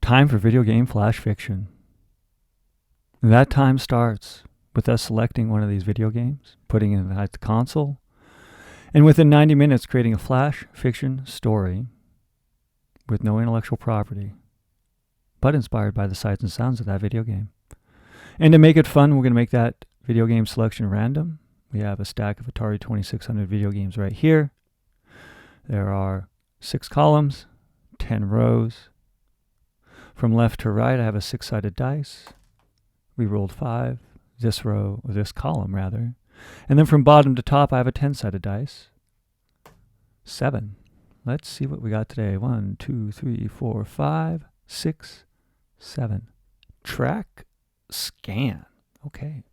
time for video game flash fiction. That time starts with us selecting one of these video games, putting it inside the console, and within 90 minutes creating a flash fiction story with no intellectual property, but inspired by the sights and sounds of that video game. And to make it fun, we're going to make that video game selection random. We have a stack of Atari 2600 video games right here. There are 6 columns, 10 rows. From left to right, I have a 6-sided dice. We rolled 5, this row, or this column rather. And then from bottom to top, I have a 10-sided dice. 7. Let's see what we got today. 1, 2, 3, 4, 5, 6, 7. Track scan. Okay.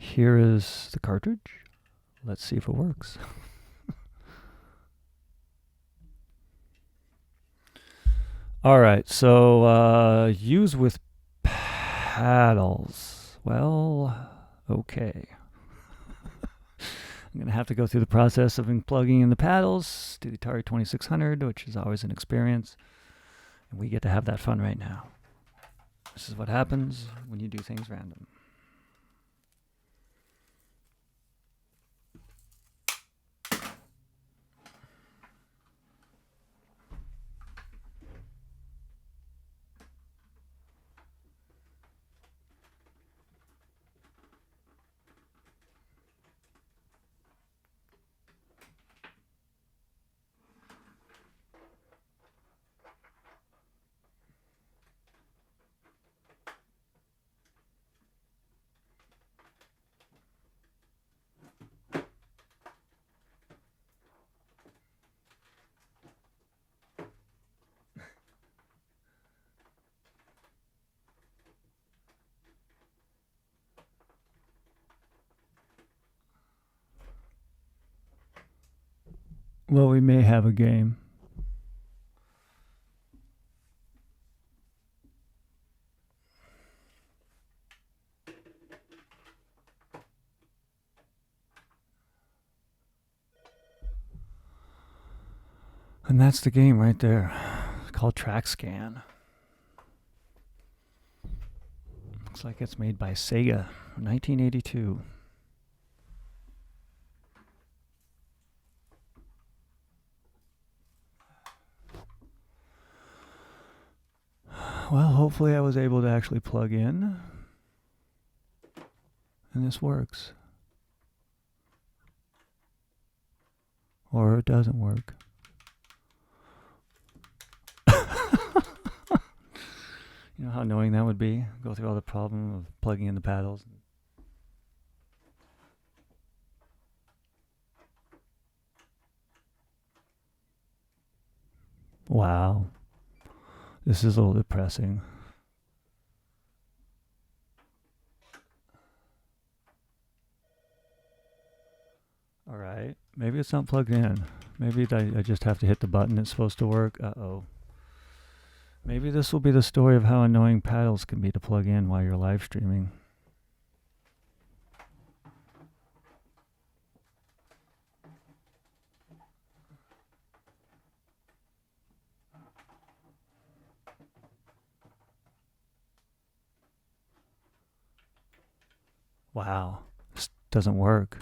Here is the cartridge. Let's see if it works. All right, so use with paddles. Well, okay. I'm going to have to go through the process of plugging in the paddles to the Atari 2600, which is always an experience. And we get to have that fun right now. This is what happens when you do things random. Well, we may have a game. And that's the game right there. It's called Track Scan. Looks like it's made by Sega, 1982. Well, hopefully I was able to actually plug in. And this works. Or it doesn't work. You know how annoying that would be? Go through all the problem of plugging in the paddles. Wow. This is a little depressing. All right. Maybe it's not plugged in. Maybe I just have to hit the button. It's supposed to work. Uh-oh. Maybe this will be the story of how annoying paddles can be to plug in while you're live streaming. Wow, this doesn't work.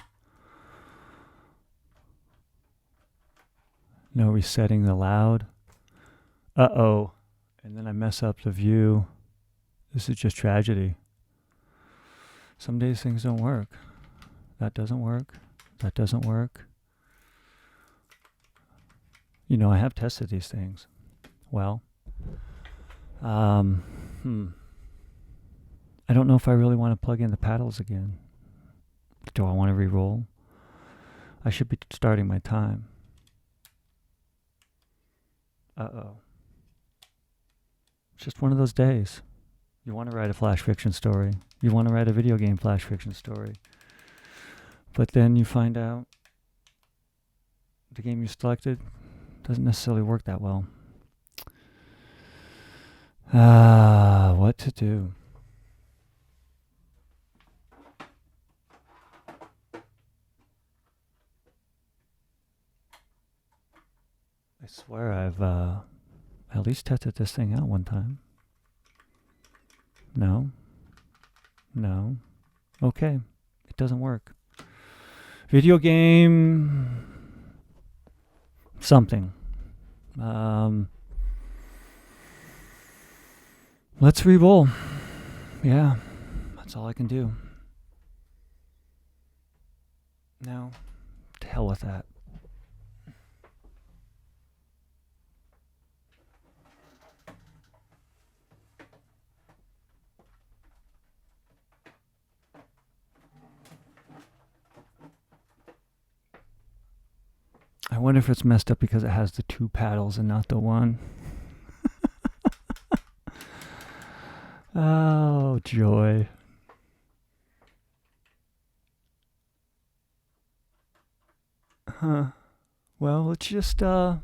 No resetting the loud. Uh-oh. And then I mess up the view. This is just tragedy. Some days things don't work. That doesn't work. That doesn't work. You know, I have tested these things. Well, I don't know if I really want to plug in the paddles again. Do I want to re-roll? I should be starting my time. Uh-oh. It's just one of those days. You want to write a flash fiction story. You want to write a video game flash fiction story. But then you find out the game you selected doesn't necessarily work that well. What to do? I swear I've at least tested this thing out one time. No. Okay. It doesn't work. Video game something. Let's re-roll. Yeah, that's all I can do. No, to hell with that. I wonder if it's messed up because it has the 2 paddles and not the 1. Oh, joy. Huh. Well, let's just, let's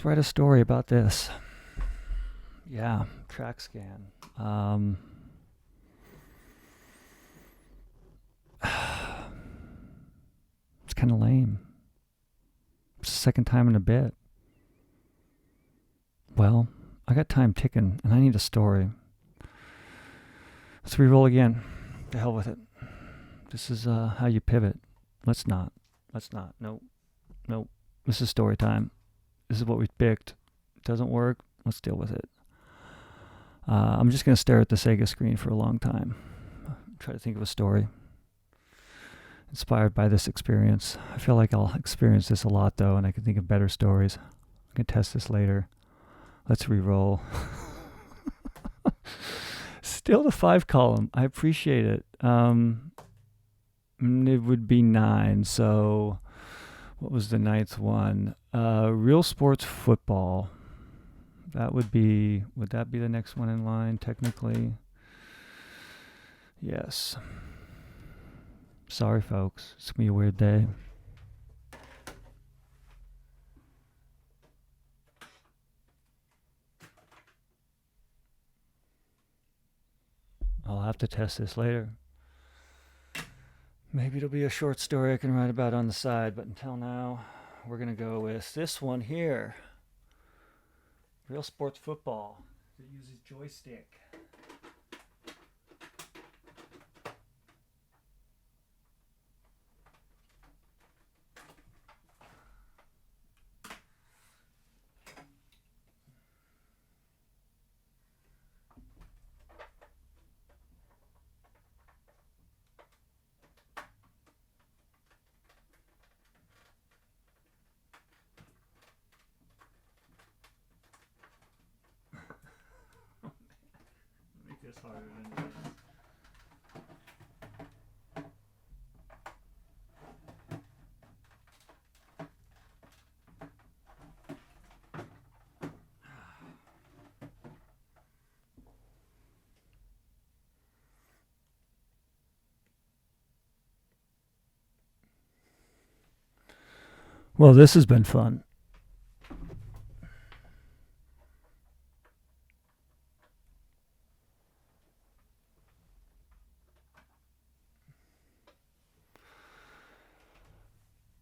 write a story about this. Yeah, track scan. It's kind of lame. It's the second time in a bit. Well, I got time ticking, and I need a story. Let's re-roll again. To hell with it. This is how you pivot. Let's not. Nope. This is story time. This is what we picked. It doesn't work. Let's deal with it. I'm just going to stare at the Sega screen for a long time. Try to think of a story inspired by this experience. I feel like I'll experience this a lot, though, and I can think of better stories. I can test this later. Let's re-roll. Still the 5 column. I appreciate it. It would be 9. So what was the 9th one? Realsports Football. Would that be the next one in line, technically? Yes. Sorry, folks. It's going to be a weird day. I'll have to test this later. Maybe it'll be a short story I can write about on the side, but until now, we're going to go with this one here. Realsport Football. It uses joystick. Make this harder than it is. Well, this has been fun.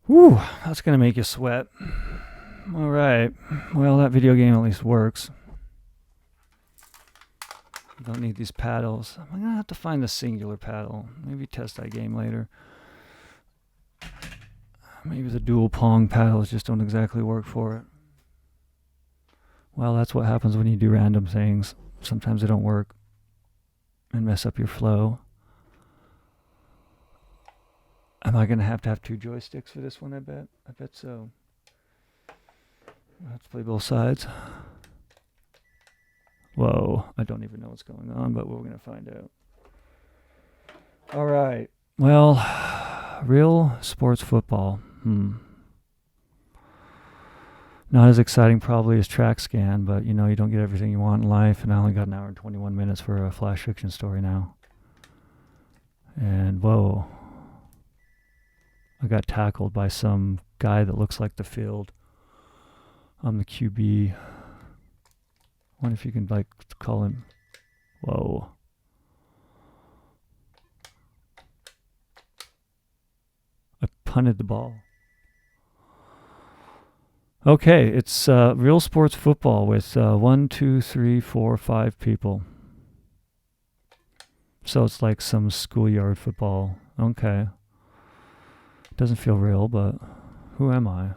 Whew, that's going to make you sweat. All right. Well, that video game at least works. Don't need these paddles. I'm going to have to find the singular paddle. Maybe test that game later. Maybe the dual pong paddles just don't exactly work for it. Well, that's what happens when you do random things. Sometimes they don't work and mess up your flow. Am I going to have 2 joysticks for this one, I bet? I bet so. Let's play both sides. Whoa, I don't even know what's going on, but we're going to find out. All right. Well, Realsports Football. Not as exciting probably as track scan, but you don't get everything you want in life, and I only got an hour and 21 minutes for a flash fiction story now. And whoa. I got tackled by some guy that looks like the field. I'm the QB. Wonder if you can call him. Whoa. I punted the ball. Okay, it's Realsports Football with 5 people. So it's like some schoolyard football. Okay. Doesn't feel real, but who am I?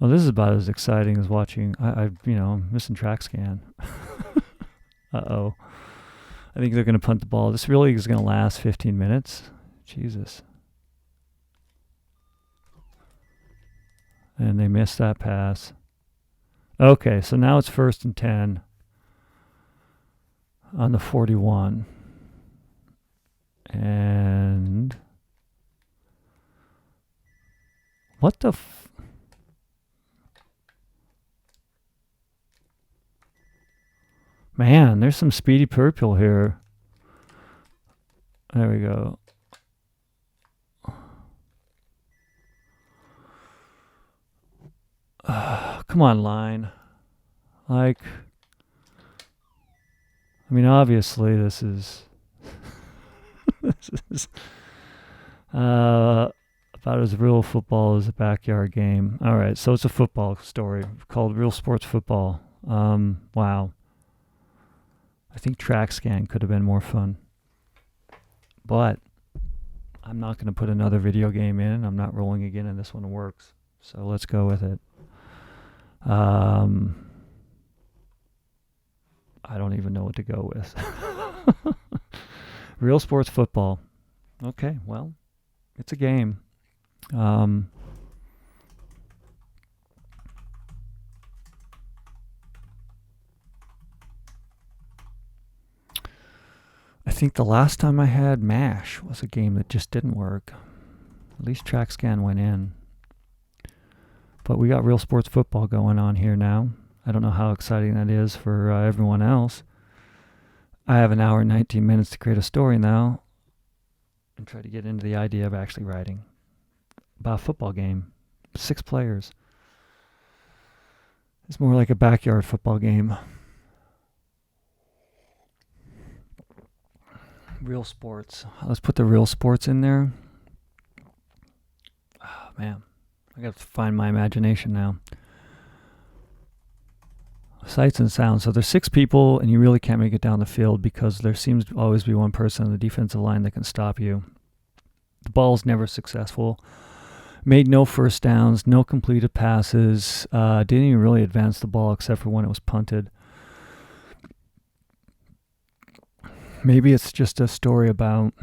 Well, this is about as exciting as watching. I'm missing track scan. Uh-oh. I think they're going to punt the ball. This really is going to last 15 minutes. Jesus. And they missed that pass. Okay, so now it's 1st and 10 on the 41. And what the man, there's some speedy purple here. There we go. Come on, line. Like, I mean, obviously this is this is about as real football as a backyard game. All right, so it's a football story called Realsports Football. Wow. I think track scan could have been more fun. But I'm not going to put another video game in. I'm not rolling again, and this one works. So let's go with it. I don't even know what to go with. Realsports Football. Okay, well, it's a game. I think the last time I had MASH was a game that just didn't work. At least track scan went in. But we got Realsports Football going on here now. I don't know how exciting that is for everyone else. I have an hour and 19 minutes to create a story now and try to get into the idea of actually writing about a football game. 6 players. It's more like a backyard football game. Realsports. Let's put the Realsports in there. Oh, man. I got to find my imagination now. Sights and sounds. So there's 6 people, and you really can't make it down the field because there seems to always be one person on the defensive line that can stop you. The ball's never successful. Made no first downs, no completed passes. Didn't even really advance the ball except for when it was punted. Maybe it's just a story about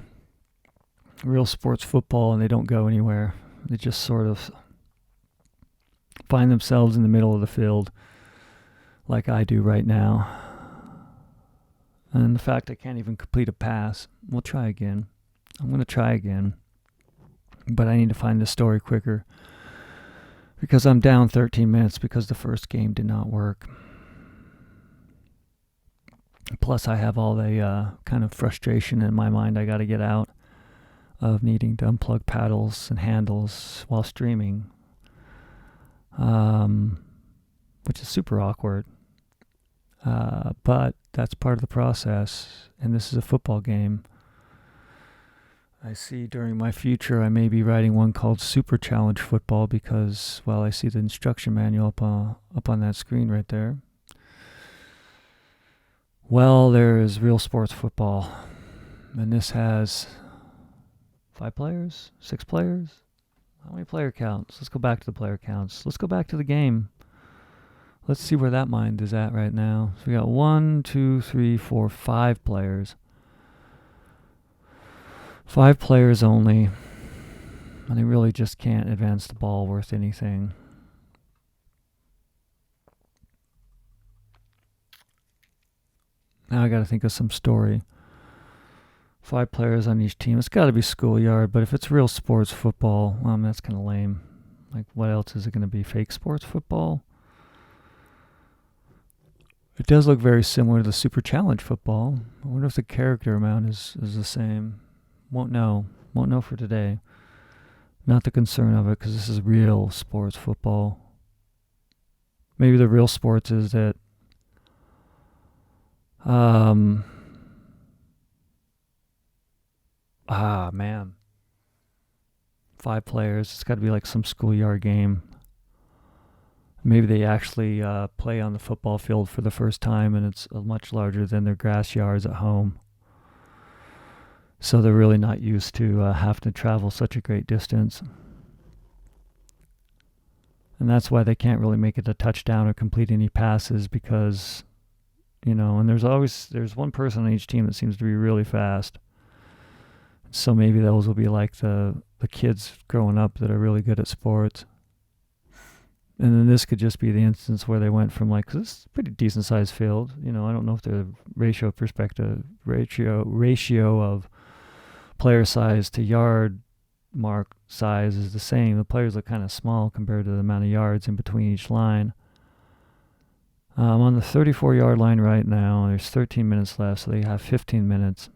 real sports football and they don't go anywhere. They just sort of find themselves in the middle of the field like I do right now. And the fact I can't even complete a pass. We'll try again. I'm going to try again. But I need to find the story quicker because I'm down 13 minutes because the first game did not work. Plus, I have all the kind of frustration in my mind I got to get out of needing to unplug paddles and handles while streaming, which is super awkward. But that's part of the process, and this is a football game. I see during my future I may be writing one called Super Challenge Football because, well, I see the instruction manual up on that screen right there. Well, there is Realsports Football, and this has 5 players, 6 players. How many player counts? Let's go back to the player counts. Let's go back to the game. Let's see where that mind is at right now. So we got 1, 2, 3, 4, 5 players. 5 players only, and they really just can't advance the ball worth anything. Now I got to think of some story. 5 players on each team. It's got to be schoolyard, but if it's real sports football, that's kind of lame. Like, what else is it going to be? Fake sports football? It does look very similar to the Super Challenge Football. I wonder if the character amount is the same. Won't know. Won't know for today. Not the concern of it, because this is real sports football. Maybe the real sports is that man. 5 players. It's got to be like some schoolyard game. Maybe they actually play on the football field for the first time, and it's much larger than their grass yards at home. So they're really not used to having to travel such a great distance. And that's why they can't really make it a touchdown or complete any passes because, and there's one person on each team that seems to be really fast. So maybe those will be like the kids growing up that are really good at sports. And then this could just be the instance where they went from this is a pretty decent sized field. I don't know if the ratio of player size to yard mark size is the same. The players look kind of small compared to the amount of yards in between each line. I'm on the 34-yard line right now. There's 13 minutes left, so they have 15 minutes.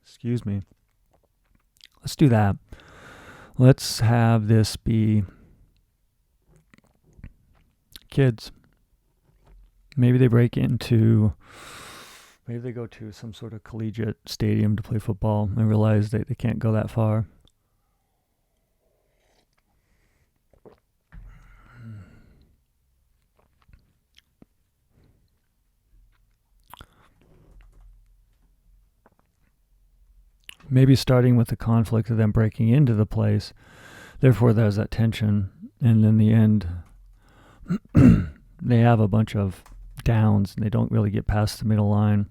Excuse me. Let's do that. Let's have this be kids. Maybe they go to some sort of collegiate stadium to play football and realize that they can't go that far. Maybe starting with the conflict of them breaking into the place. Therefore, there's that tension. And in the end, they have a bunch of downs and they don't really get past the middle line.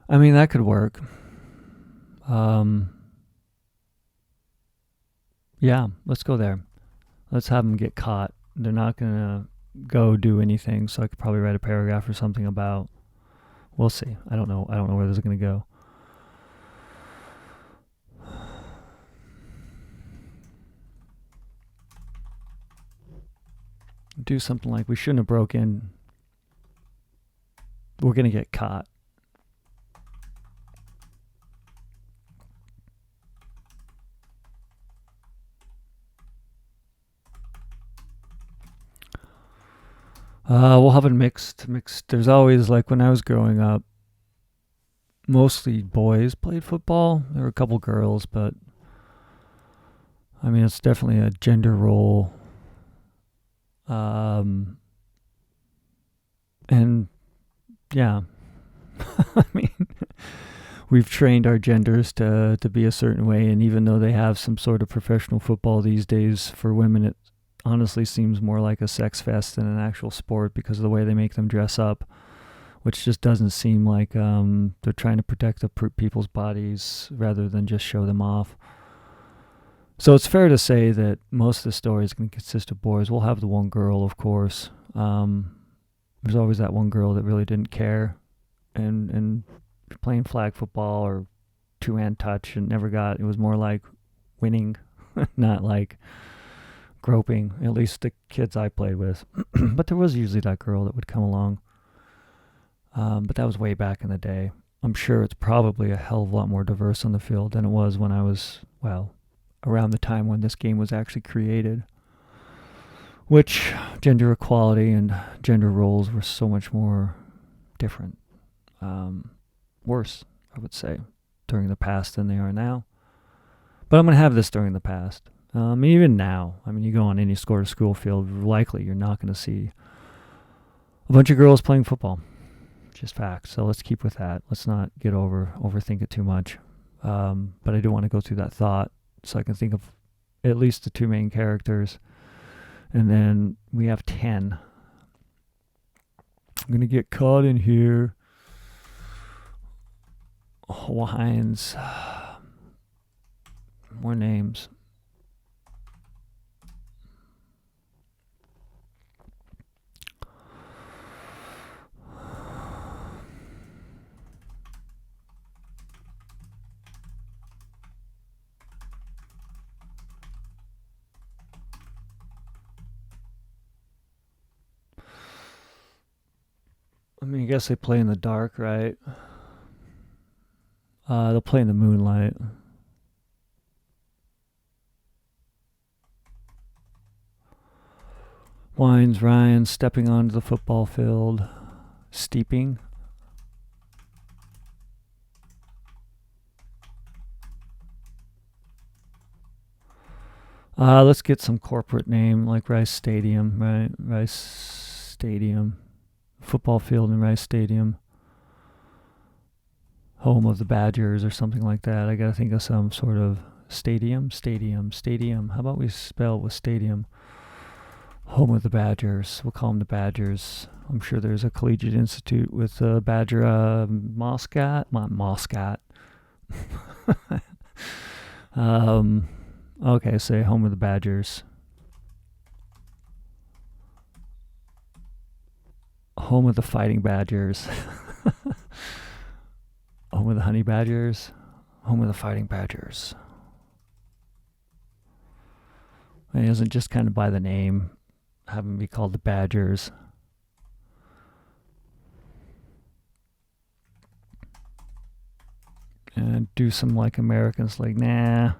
I mean, that could work. Yeah, let's go there. Let's have them get caught. They're not going to go do anything, so I could probably write a paragraph or something about. We'll see. I don't know where this is going to go. Do something like, we shouldn't have broke in. We're going to get caught. We'll have it mixed. There's always, like when I was growing up, mostly boys played football. There were a couple girls, but I mean, it's definitely a gender role. And yeah, I mean, we've trained our genders to be a certain way. And even though they have some sort of professional football these days for women, it honestly seems more like a sex fest than an actual sport because of the way they make them dress up, which just doesn't seem like they're trying to protect the people's bodies rather than just show them off. So it's fair to say that most of the story is going to consist of boys. We'll have the one girl, of course. There's always that one girl that really didn't care and playing flag football or two-hand touch and it was more like winning, not like groping, at least the kids I played with. But there was usually that girl that would come along. But that was way back in the day. I'm sure it's probably a hell of a lot more diverse on the field than it was when I was, around the time when this game was actually created. Which gender equality and gender roles were so much more different. Worse, I would say, during the past than they are now. But I'm going to have this during the past. Even now, I mean, you go on any school field, likely you're not going to see a bunch of girls playing football. Just fact. So let's keep with that. Let's not overthink it too much. But I do want to go through that thought so I can think of at least the two main characters. And then we have 10. I'm going to get caught in here. Hines. More names. I mean, I guess they play in the dark, right? They'll play in the moonlight. Winds Ryan stepping onto the football field. Steeping. Let's get some corporate name like Rice Stadium, right? Rice Stadium. Football field in Rice Stadium. Home of the Badgers or something like that. I gotta think of some sort of stadium. How about we spell with stadium? Home of the Badgers. We'll call them the Badgers. I'm sure there's a collegiate institute with Badger Moscat. Not Moscat. Okay, say home of the Badgers. Home of the Fighting Badgers. Home of the Honey Badgers. Home of the Fighting Badgers. It isn't just kind of by the name. Have them be called the Badgers. And do some like Americans, like, nah.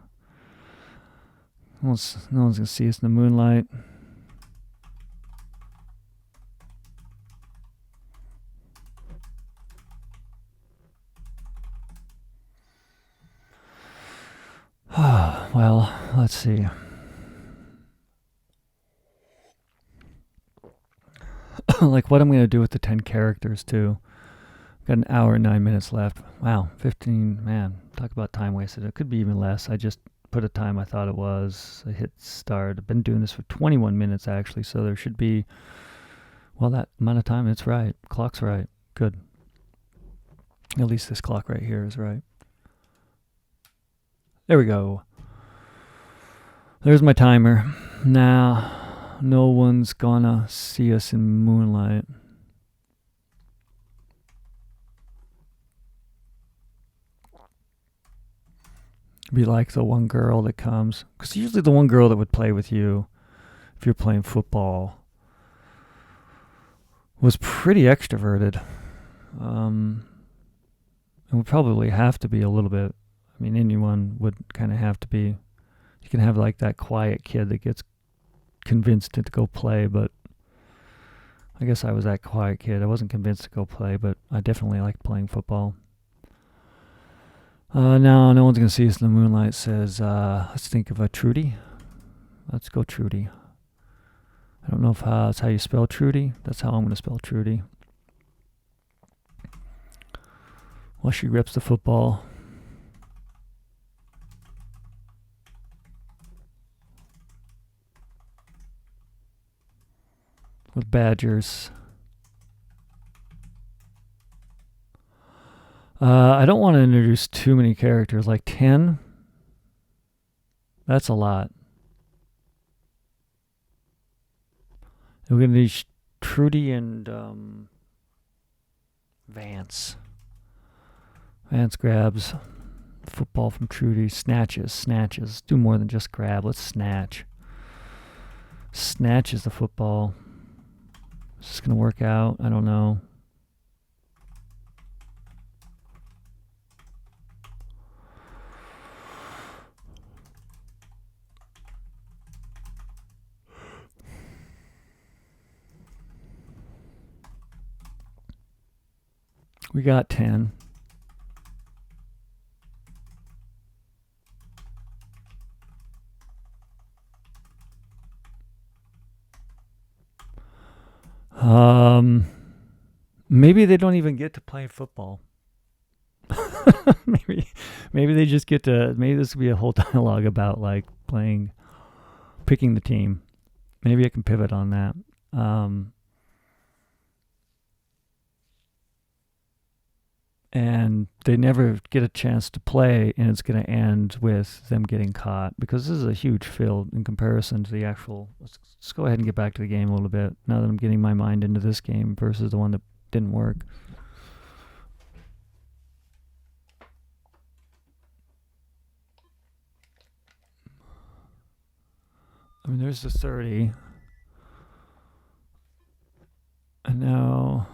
No one's gonna see us in the moonlight. Well, let's see. Like what I'm going to do with the 10 characters too. Got an hour and 9 minutes left. Wow, 15, man, talk about time wasted. It could be even less. I just put a time I thought it was. I hit start. I've been doing this for 21 minutes actually, so there should be, well, that amount of time. It's right. Clock's right. Good. At least this clock right here is right. There we go. There's my timer. Now, no one's gonna see us in moonlight. Be like the one girl that comes. Because usually the one girl that would play with you, if you're playing football, was pretty extroverted. And would probably have to be a little bit. I mean, anyone would kind of have to be. You can have like that quiet kid that gets convinced to go play, but I guess I was that quiet kid. I wasn't convinced to go play, but I definitely liked playing football. Now, no one's going to see us in the moonlight says, let's think of a Trudy. Let's go Trudy. I don't know if that's how you spell Trudy. That's how I'm going to spell Trudy. Well, she rips the football. With Badgers. I don't want to introduce too many characters, like 10. That's a lot. We're going to need Trudy and Vance. Vance grabs the football from Trudy. Snatches. Do more than just grab. Let's snatch. Snatches the football. Is this going to work out? I don't know. We got 10. Maybe they don't even get to play football. maybe they just get to. Maybe this will be a whole dialogue about like picking the team. Maybe I can pivot on that. And they never get a chance to play, and it's going to end with them getting caught because this is a huge field in comparison to the actual. Let's go ahead and get back to the game a little bit now that I'm getting my mind into this game versus the one that didn't work. I mean, there's the 30. And now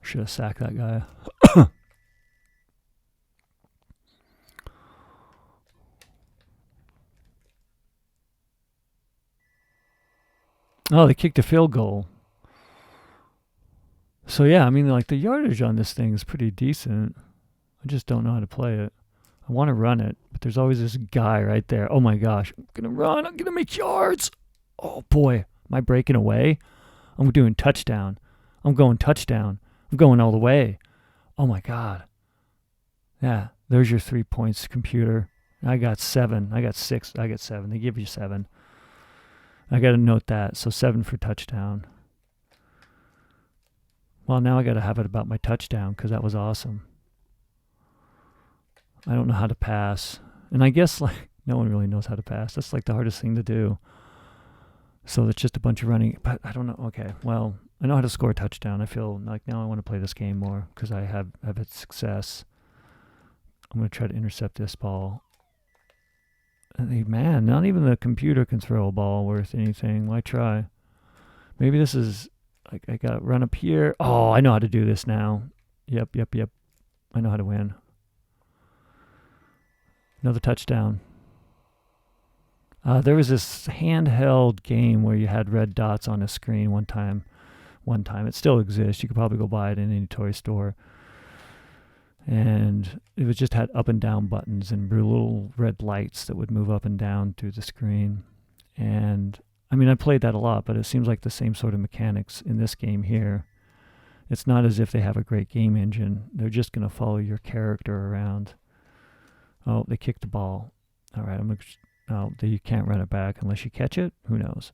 should have sacked that guy. Oh, they kicked a field goal. So yeah, I mean, like the yardage on this thing is pretty decent. I just don't know how to play it. I want to run it, but there's always this guy right there. Oh my gosh, I'm gonna run. I'm gonna make yards. Oh boy, am I breaking away? I'm doing touchdown. I'm going touchdown. I'm going all the way. Oh my god. Yeah, there's your 3 points, computer. I got 7. I got 6. I got 7. They give you 7. I got to note that. So 7 for touchdown. Well, now I got to have it about my touchdown because that was awesome. I don't know how to pass. And I guess like no one really knows how to pass. That's like the hardest thing to do. So it's just a bunch of running. But I don't know. Okay, well, I know how to score a touchdown. I feel like now I want to play this game more because I have had success. I'm going to try to intercept this ball. And man, not even the computer can throw a ball worth anything. Why try? Maybe this is like I got to run up here. Oh, I know how to do this now. Yep. I know how to win. Another touchdown. There was this handheld game where you had red dots on a screen one time. It still exists. You could probably go buy it in any toy store. And it was just had up and down buttons and little red lights that would move up and down through the screen. And I mean, I played that a lot, but it seems like the same sort of mechanics in this game here. It's not as if they have a great game engine. They're just going to follow your character around. Oh, they kicked the ball. All right, you can't run it back unless you catch it. Who knows?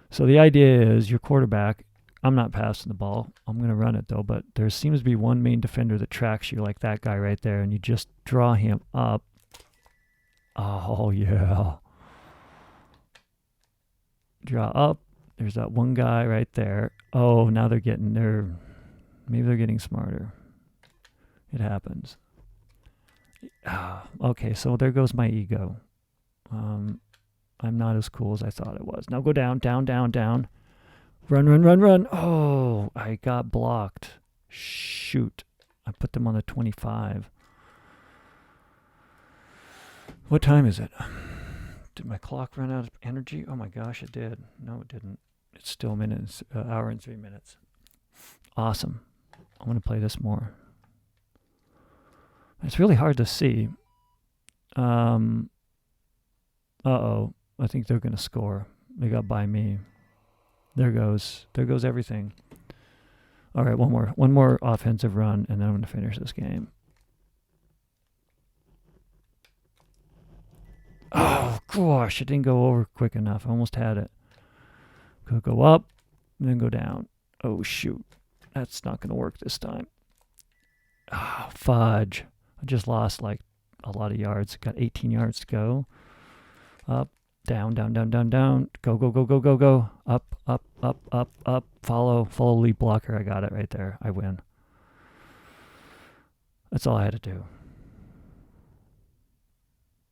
So the idea is your quarterback. I'm not passing the ball. I'm going to run it, though. But there seems to be one main defender that tracks you, like that guy right there, and you just draw him up. Oh, yeah. Draw up. There's that one guy right there. Oh, now maybe they're getting smarter. It happens. Okay, so there goes my ego. I'm not as cool as I thought it was. Now go down. Run. Oh, I got blocked. Shoot. I put them on the 25. What time is it? Did my clock run out of energy? Oh my gosh, it did. No, it didn't. It's still minutes, hour and 3 minutes. Awesome. I want to play this more. It's really hard to see. Uh-oh. I think they're going to score. They got by me. There goes everything. All right, one more offensive run, and then I'm going to finish this game. Oh, gosh, it didn't go over quick enough. I almost had it. Could go up, and then go down. Oh, shoot. That's not going to work this time. Oh, fudge. I just lost like a lot of yards. Got 18 yards to go. Up, down. Go. Up. Follow lead blocker. I got it right there. I win. That's all I had to do.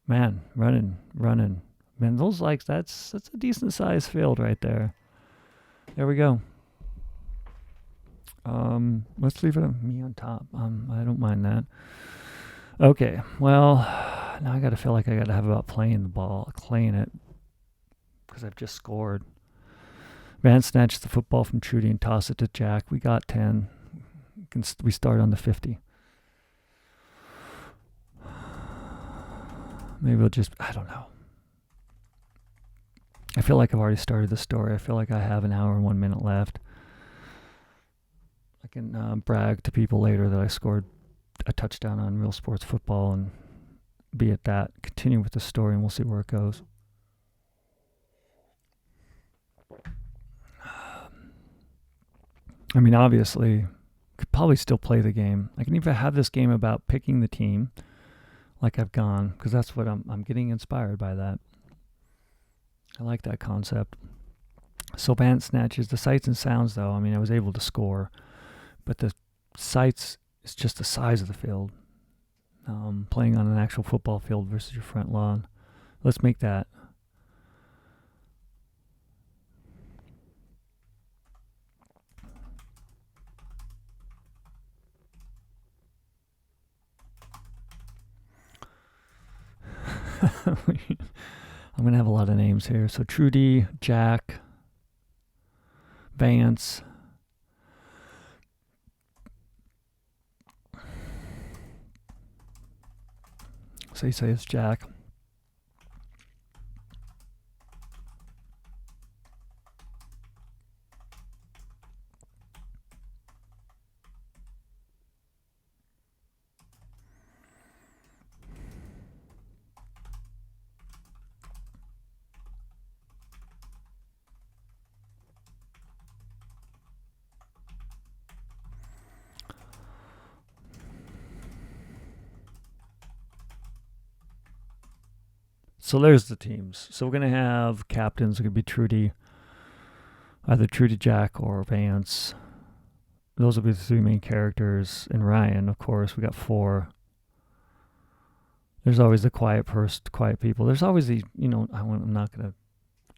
Man, running. Man, those likes, that's a decent sized field right there. There we go. Let's leave it me on top. I don't mind that. Okay, well, now I gotta feel like I gotta have about playing it, because I've just scored. Van snatched the football from Trudy and tossed it to Jack. We got 10. We start on the 50. Maybe we'll I don't know. I feel like I've already started the story. I feel like I have an hour and 1 minute left. I can brag to people later that I scored a touchdown on Realsports Football and be at that. Continue with the story and we'll see where it goes. I mean, obviously, could probably still play the game. I can even have this game about picking the team like I've gone, because that's what I'm getting inspired by that. I like that concept. So Bant snatches the sights and sounds, though. I mean, I was able to score, but the sights is just the size of the field. Playing on an actual football field versus your front lawn. Let's make that. I'm going to have a lot of names here. So Trudy, Jack, Vance. So you say it's Jack. So there's the teams. So we're going to have captains. Are going to be Trudy, either Trudy, Jack, or Vance. Those will be the three main characters. And Ryan, of course, we got 4. There's always the quiet people. There's always the,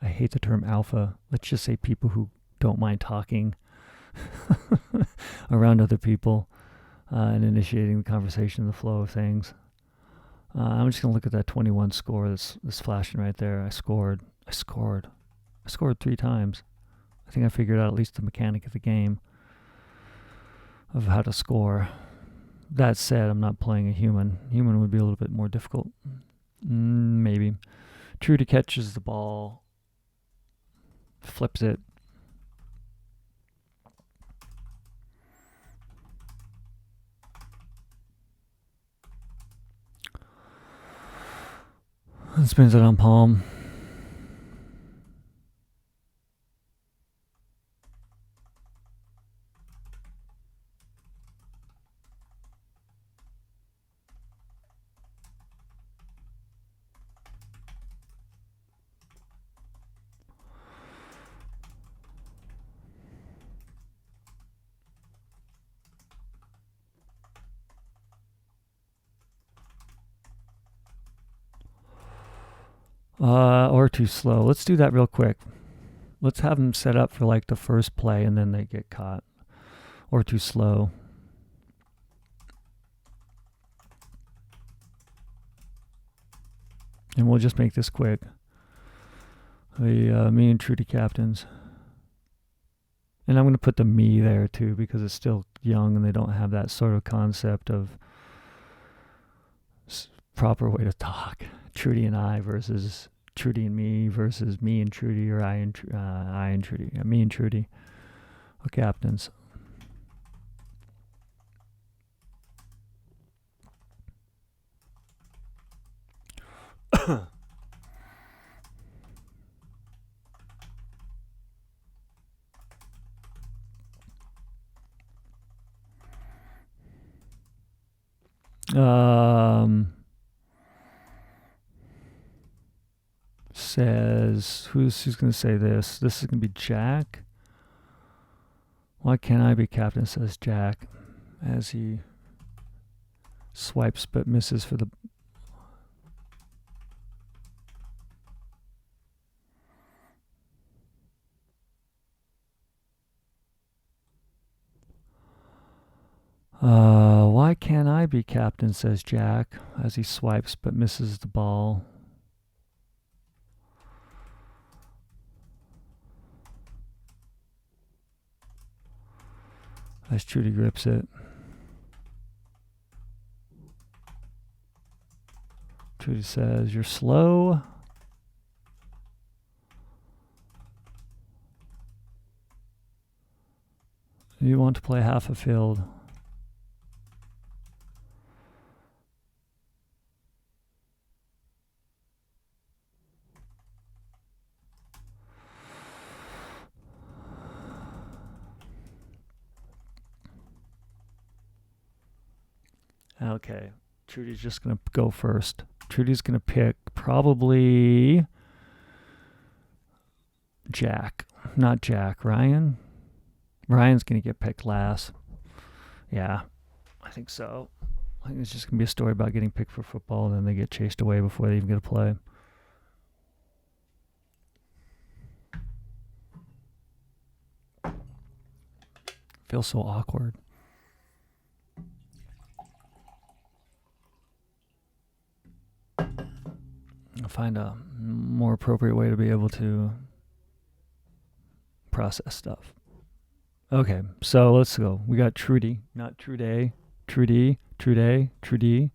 I hate the term alpha. Let's just say people who don't mind talking around other people and initiating the conversation, the flow of things. I'm just going to look at that 21 score that's flashing right there. I scored 3 times. I think I figured out at least the mechanic of the game of how to score. That said, I'm not playing a human. Human would be a little bit more difficult. Maybe. Trudy catches the ball, flips it. And spins it on palm. Or too slow. Let's do that real quick. Let's have them set up for like the first play and then they get caught. Or too slow. And we'll just make this quick. Me and Trudy captains. And I'm going to put the me there too because it's still young and they don't have that sort of concept of proper way to talk. Trudy and I versus Trudy and me versus me and Trudy or I and Trudy. Me and Trudy are captains. Says who's going to say this? This is going to be Jack. Why can't I be captain? Says Jack as he swipes but misses for the. Why can't I be captain? Says Jack as he swipes but misses the ball. As Trudy grips it. Trudy says, "You're slow." You want to play half a field. Okay, Trudy's just going to go first. Trudy's going to pick probably Jack. Not Jack, Ryan. Ryan's going to get picked last. Yeah, I think so. I think it's just going to be a story about getting picked for football, and then they get chased away before they even get to play. Feels so awkward. I'll find a more appropriate way to be able to process stuff. Okay, so let's go. We got Trudy, not Trude. Trudy, Trude, Trudy.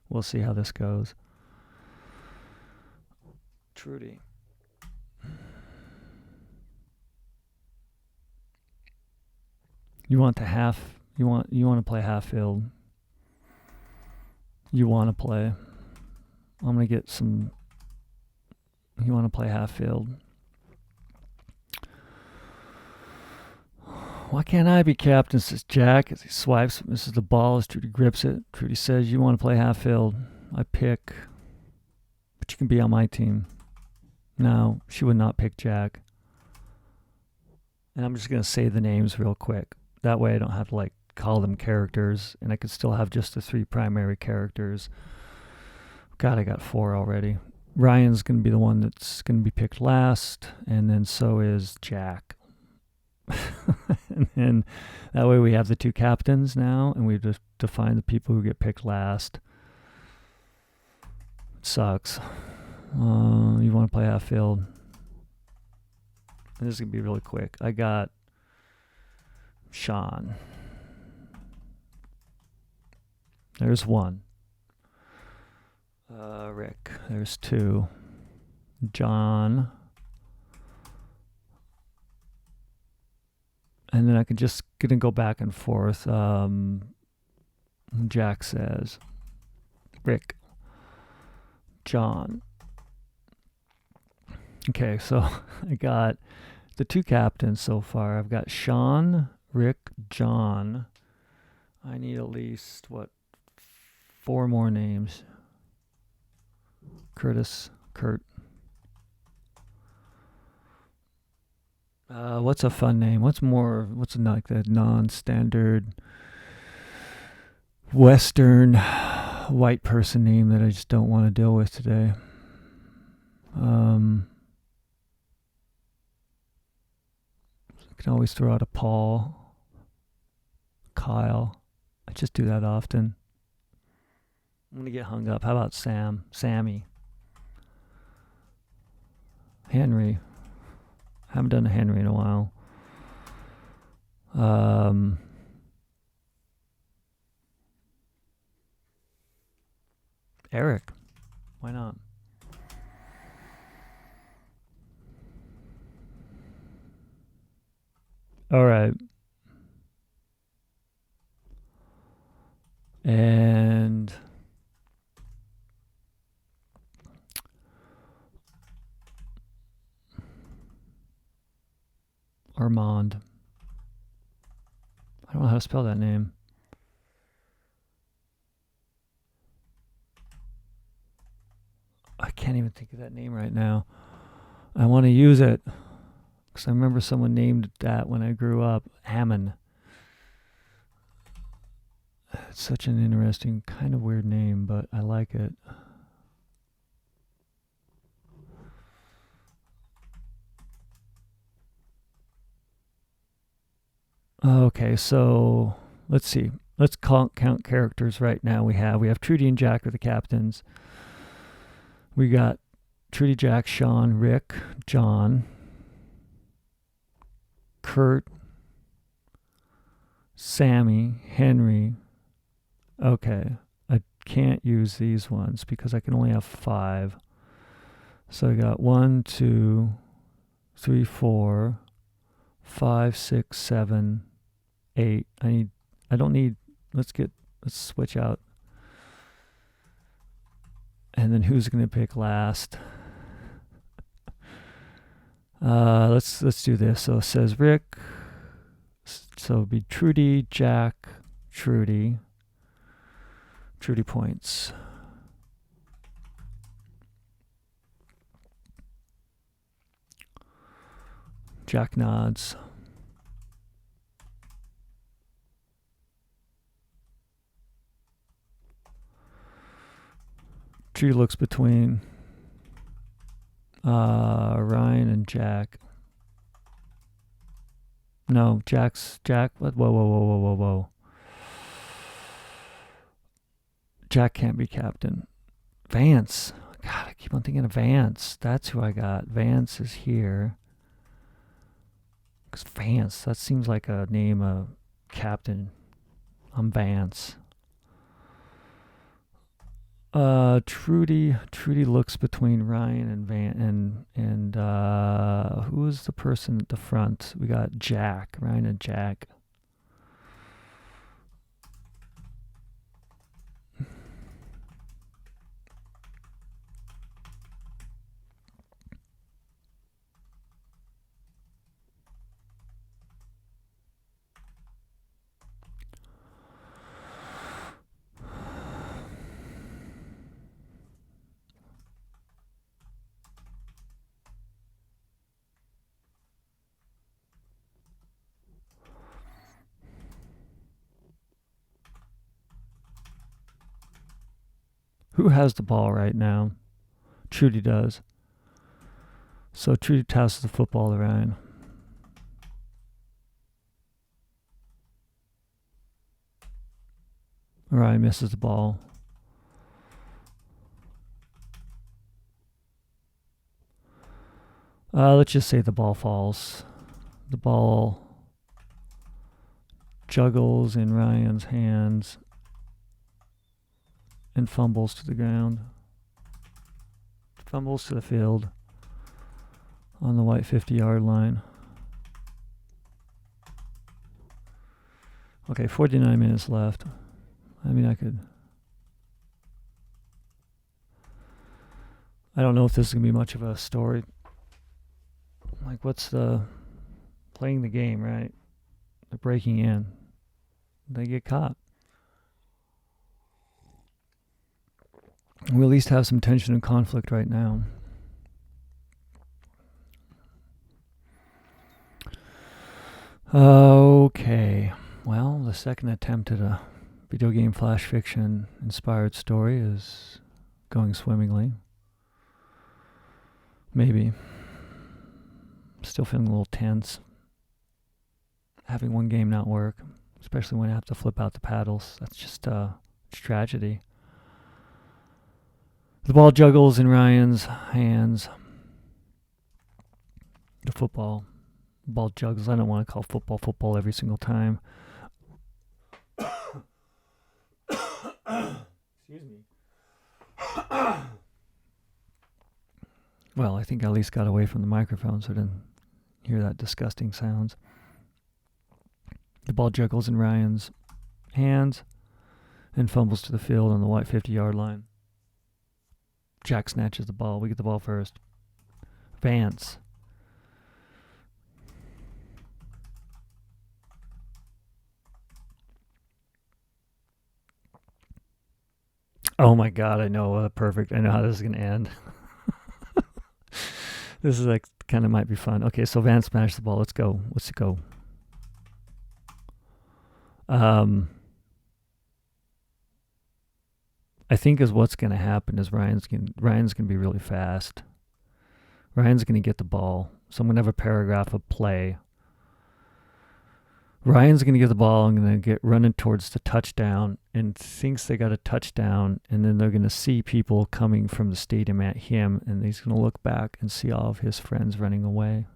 We'll see how this goes. Trudy. You want the half. You want to play half field. You want to play. I'm gonna get some. You want to play half field. Why can't I be captain? Says Jack as he swipes, misses the ball as Trudy grips it. Trudy says, "You want to play half field?" I pick, but you can be on my team. No, she would not pick Jack. And I'm just gonna say the names real quick. That way I don't have to like call them characters, and I could still have just the 3 primary characters. God, I got 4 already. Ryan's going to be the one that's going to be picked last, and then so is Jack. And then that way we have the 2 captains now, and we just define the people who get picked last. It sucks. You want to play half field? And this is going to be really quick. I got Sean. There's 1. Rick. There's 2. John. And then I can just gonna go back and forth. Jack says, Rick, John. Okay, so I got the 2 captains so far. I've got Sean, Rick, John. I need at least 4 more names. Curtis, Kurt. What's a fun name? What's like the non-standard Western white person name that I just don't want to deal with today? I can always throw out a Paul, Kyle. I just do that often. I'm going to get hung up. How about Sammy? Henry. Haven't done a Henry in a while. Eric. Why not? All right. And Armand. I don't know how to spell that name. I can't even think of that name right now. I want to use it because I remember someone named that when I grew up. Hammond. It's such an interesting, kind of weird name, but I like it. Okay, so let's see. Let's count characters right now. We have Trudy and Jack are the captains. We got Trudy, Jack, Sean, Rick, John, Kurt, Sammy, Henry. Okay, I can't use these ones because I can only have 5. So I got 1, 2, 3, 4, 5, 6, 7, 8. Let's switch out. And then who's going to pick last? Let's do this. So it says Rick. So it'd be Trudy, Jack, Trudy. Trudy points. Jack nods. Trudy looks between Ryan and Jack. No, Jack. What? Whoa. Jack can't be captain. Vance. God, I keep on thinking of Vance. That's who I got. Vance is here. 'Cause Vance, that seems like a name of captain. I'm Vance. Trudy looks between Ryan and Van and who is the person at the front? We got Jack, Ryan and Jack. Who has the ball right now? Trudy does. So Trudy tosses the football to Ryan. Ryan misses the ball. Let's just say the ball falls. The ball juggles in Ryan's hands and fumbles to the ground. Fumbles to the field on the white 50-yard line. Okay, 49 minutes left. I mean, I don't know if this is going to be much of a story. Like, what's the... Playing the game, right? They're breaking in. They get caught. We at least have some tension and conflict right now. Okay. Well, the second attempt at a video game flash fiction inspired story is going swimmingly. Maybe. Still feeling a little tense. Having one game not work, especially when I have to flip out the paddles. That's just it's tragedy. The ball juggles in Ryan's hands. The football. The ball juggles. I don't want to call football every single time. Excuse me. Well, I think I at least got away from the microphone so I didn't hear that disgusting sounds. The ball juggles in Ryan's hands and fumbles to the field on the white 50-yard line. Jack snatches the ball. We get the ball first. Vance. Oh my God, I know. Perfect. I know how this is going to end. This is like, kind of might be fun. Okay, so Vance smashed the ball. Let's go. I think is what's going to happen is Ryan's going to be really fast. Ryan's going to get the ball. So I'm going to have a paragraph of play. Ryan's going to get the ball. I'm going to get running towards the touchdown and thinks they got a touchdown. And then they're going to see people coming from the stadium at him. And he's going to look back and see all of his friends running away.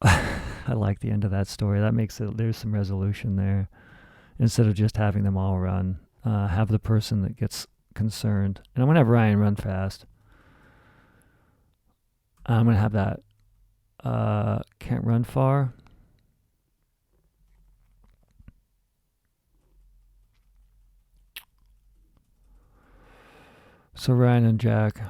I like the end of that story. That makes it, there's some resolution there. Instead of just having them all run, have the person that gets concerned. And I'm going to have Ryan run fast. I'm going to have that can't run far. So Ryan and Jack.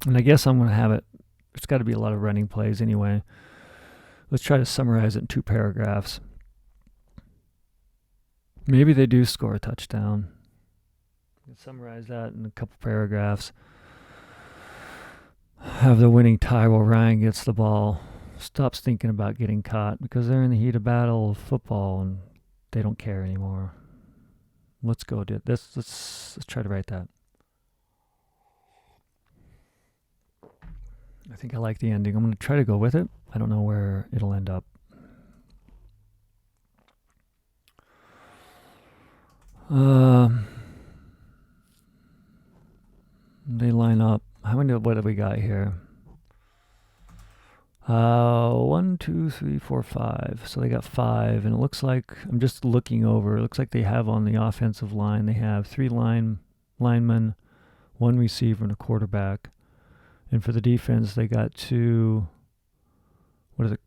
And I guess I'm going to have it. It's got to be a lot of running plays anyway. Let's try to summarize it in 2 paragraphs. Maybe they do score a touchdown. Let's summarize that in a couple paragraphs. Have the winning tie while Ryan gets the ball. Stops thinking about getting caught because they're in the heat of battle of football and they don't care anymore. Let's go do it. Let's try to write that. I think I like the ending. I'm going to try to go with it. I don't know where it'll end up. They line up. What have we got here? 1, 2, 3, 4, 5. So they got 5, and it looks like, I'm just looking over, it looks like they have on the offensive line, they have 3 linemen, 1 receiver, and a quarterback. And for the defense, they got 2,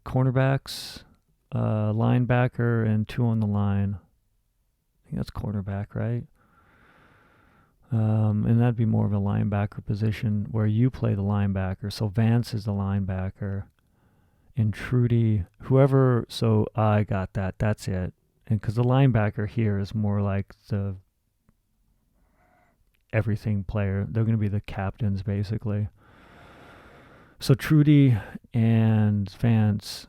cornerbacks, linebacker, and 2 on the line. I think that's quarterback, right? And that'd be more of a linebacker position where you play the linebacker. So Vance is the linebacker. And Trudy, whoever, so I got that. That's it. And because the linebacker here is more like the everything player. They're going to be the captains, basically. So Trudy and Vance,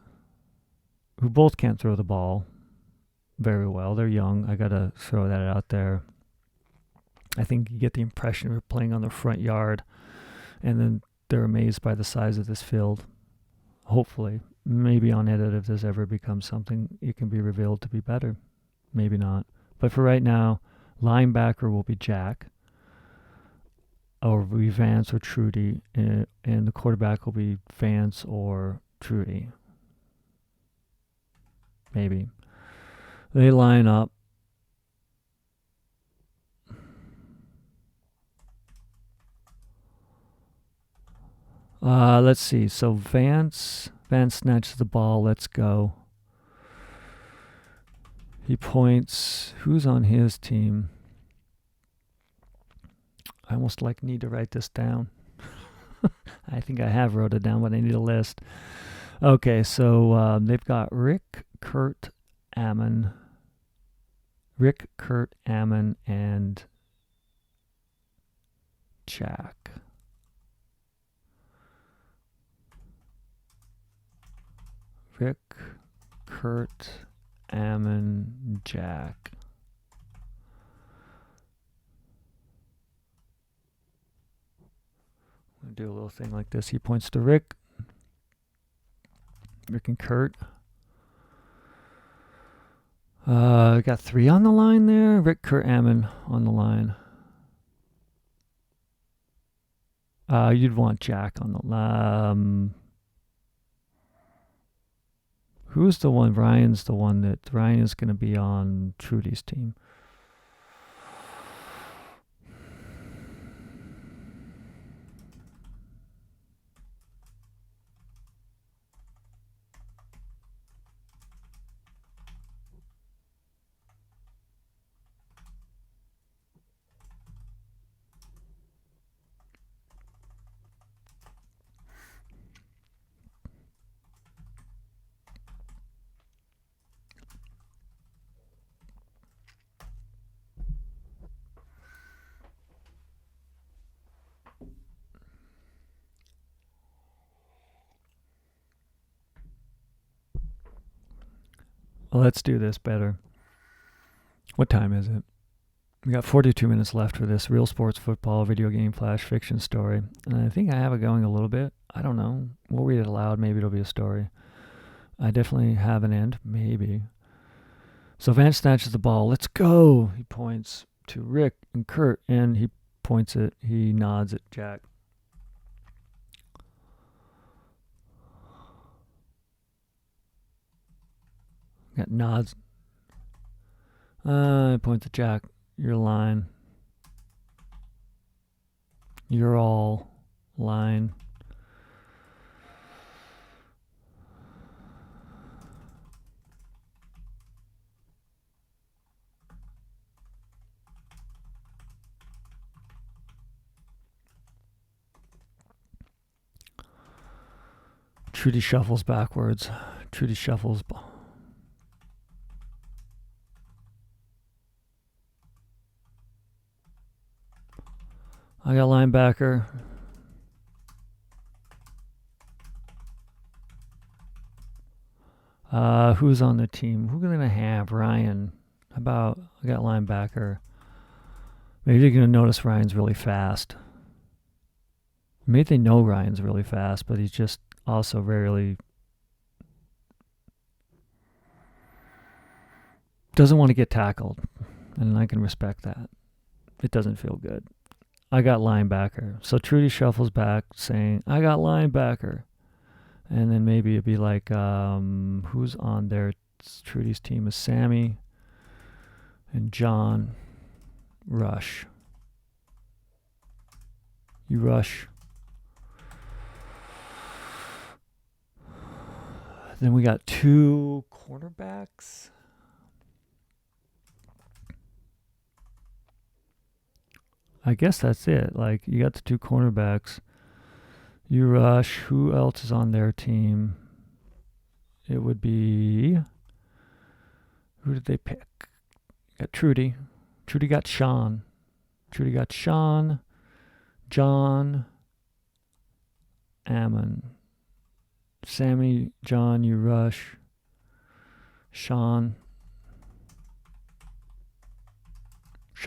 who both can't throw the ball very well. They're young. I got to throw that out there. I think you get the impression they're playing on the front yard, and then they're amazed by the size of this field. Hopefully, maybe on edit, if this ever becomes something, it can be revealed to be better. Maybe not. But for right now, linebacker will be Jack, or will be Vance or Trudy, and the quarterback will be Vance or Trudy. Maybe. They line up. Let's see. So Vance snatches the ball. Let's go. He points. Who's on his team? I almost need to write this down. I think I have wrote it down, but I need a list. Okay, so they've got Rick, Kurt, Ammon, and Jack. Rick, Kurt, Ammon, Jack. I'm going to do a little thing like this. He points to Rick and Kurt. Got 3 on the line there. Rick, Kurt, Ammon on the line. You'd want Jack on the line. Who's the one? Ryan is going to be on Trudy's team. Well, let's do this better. What time is it? We got 42 minutes left for this Realsports Football video game flash fiction story. And I think I have it going a little bit. I don't know. We'll read it aloud. Maybe it'll be a story. I definitely have an end. Maybe. So Vance snatches the ball. Let's go. He points to Rick and Kurt, and he nods at Jack. Got nods. I point to Jack. Your line. You're all line. Trudy shuffles backwards. Trudy shuffles. I got linebacker. Who's on the team? Who are they going to have? Ryan. How about I got linebacker? Maybe you're going to notice Ryan's really fast. Maybe they know Ryan's really fast, but he's just also rarely doesn't want to get tackled, and I can respect that. It doesn't feel good. I got linebacker. So Trudy shuffles back saying, I got linebacker. And then maybe it'd be like, who's on there? Trudy's team is Sammy and John. Rush. You rush. Then we got 2 cornerbacks. I guess that's it. Like, you got the 2 cornerbacks. You rush. Who else is on their team? It would be... Who did they pick? Got Trudy. Trudy got Sean. Trudy got Sean, John, Ammon. Sammy, John, you rush. Sean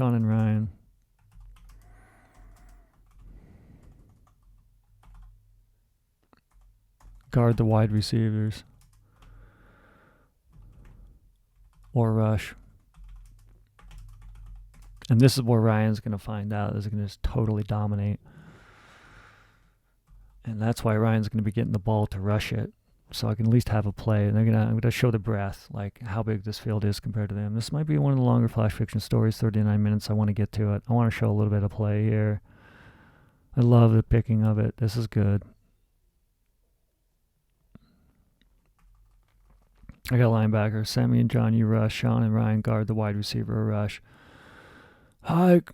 and Ryan. Guard the wide receivers. Or rush. And this is where Ryan's going to find out. This is going to just totally dominate. And that's why Ryan's going to be getting the ball to rush it. So I can at least have a play. And I'm going to show the breadth, like how big this field is compared to them. This might be one of the longer flash fiction stories, 39 minutes. I want to get to it. I want to show a little bit of play here. I love the picking of it. This is good. I got linebacker. Sammy and John, you rush. Sean and Ryan guard the wide receiver, rush. Hike.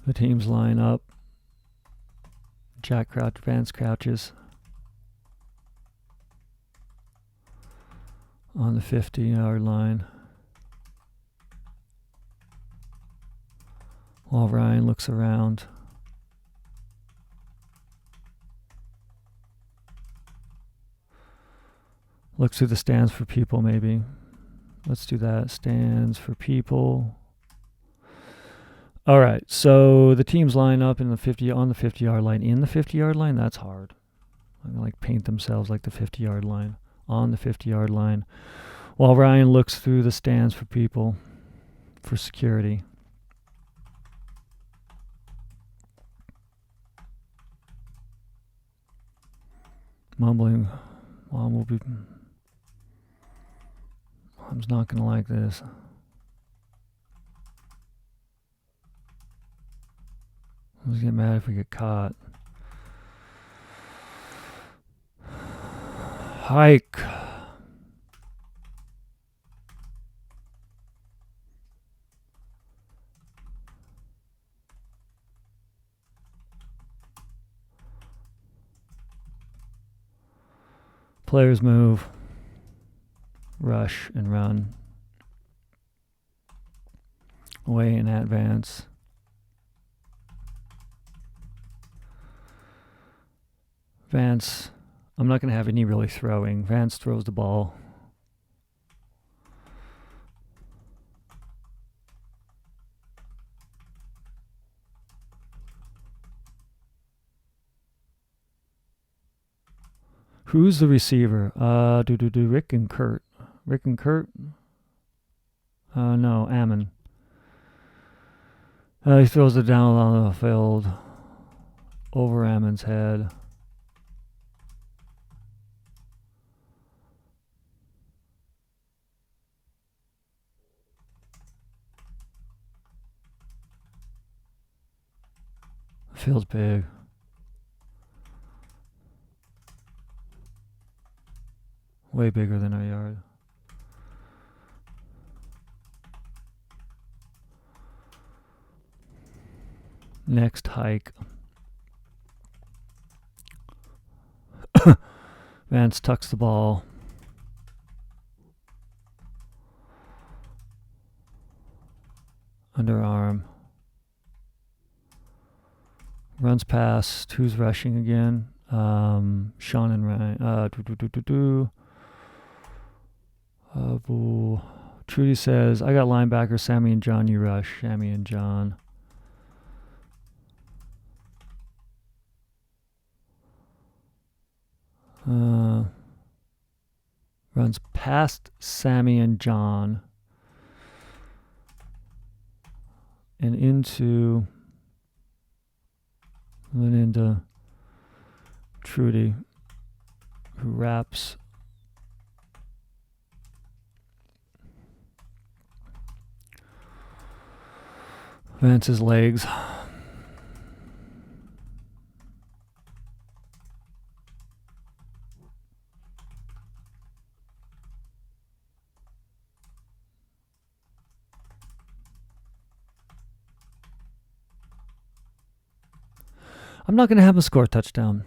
The teams line up. Jack crouch, Vance crouches on the 50-yard line. While Ryan looks around. Looks through the stands for people, maybe. Let's do that. Stands for people. All right. So the teams line up on the 50-yard line. In the 50-yard line, that's hard. I'm gonna paint themselves like the 50-yard line. On the 50-yard line. While Ryan looks through the stands for people, for security. Mumbling. Mom will be... Mom's not going to like this. Let's get mad if we get caught. Hike. Players move. Rush and run. Away and advance. Vance, I'm not going to have any really throwing. Vance throws the ball. Who's the receiver? Rick and Kurt. Rick and Kurt? No, Ammon. He throws it down on the field. Over Ammon's head. Feels big. Way bigger than our yard. Next hike. Vance tucks the ball. Underarm. Runs past. Who's rushing again? Sean and Ryan. Trudy says, I got linebacker, Sammy and John, you rush. Sammy and John. runs past Sammy and John and into Trudy, who wraps Vance's legs. I'm not going to have him score a touchdown.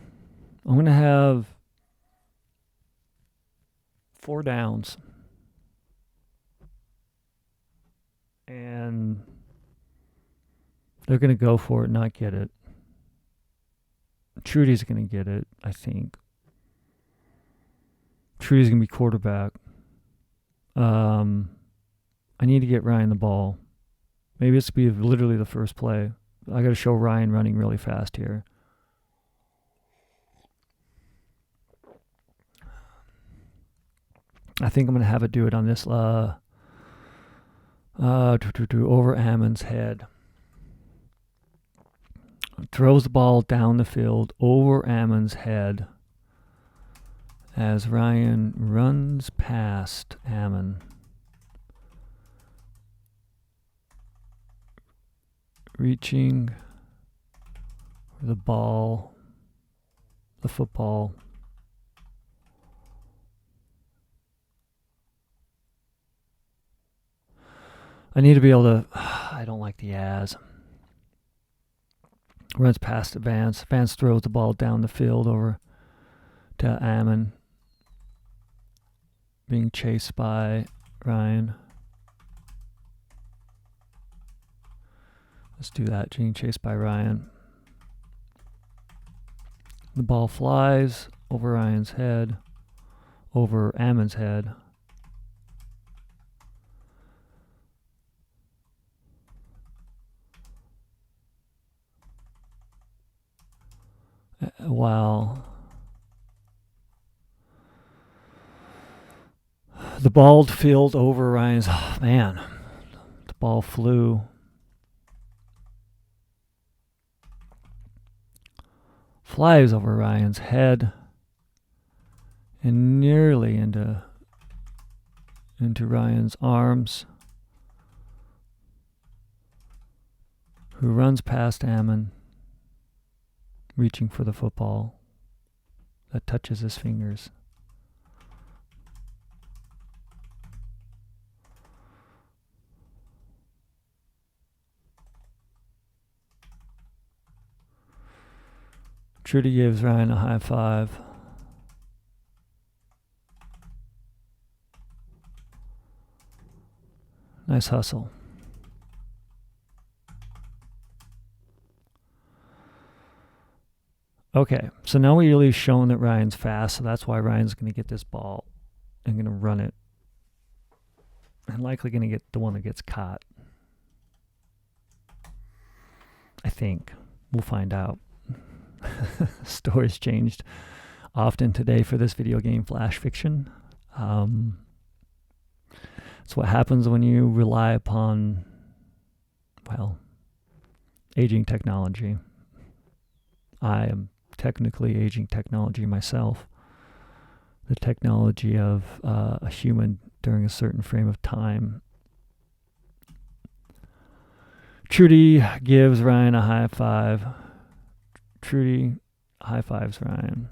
I'm going to have 4 downs. And they're going to go for it, not get it. Trudy's going to get it, I think. Trudy's going to be quarterback. I need to get Ryan the ball. Maybe it's going to be literally the first play. I got to show Ryan running really fast here. I think I'm going to have it do it on this over Ammon's head. Throws the ball down the field over Ammon's head as Ryan runs past Ammon. Reaching for the ball, the football. I need to be able to, I don't like the as. Runs past Vance. Vance throws the ball down the field over to Ammon. Being chased by Ryan. Let's do that. Being chased by Ryan. The ball flies over Ryan's head. Over Ammon's head. While the ball field over Ryan's, the ball flew. Flies over Ryan's head and nearly into Ryan's arms, who runs past Ammon, reaching for the football that touches his fingers. Trudy gives Ryan a high five. Nice hustle. Okay, so now we really shown that Ryan's fast, so that's why Ryan's going to get this ball and going to run it. And likely going to get the one that gets caught. I think. We'll find out. Stories changed often today for this video game Flash Fiction. It's what happens when you rely upon, aging technology. I am technically aging technology myself. The technology of a human during a certain frame of time. Trudy gives Ryan a high five. Trudy high fives Ryan.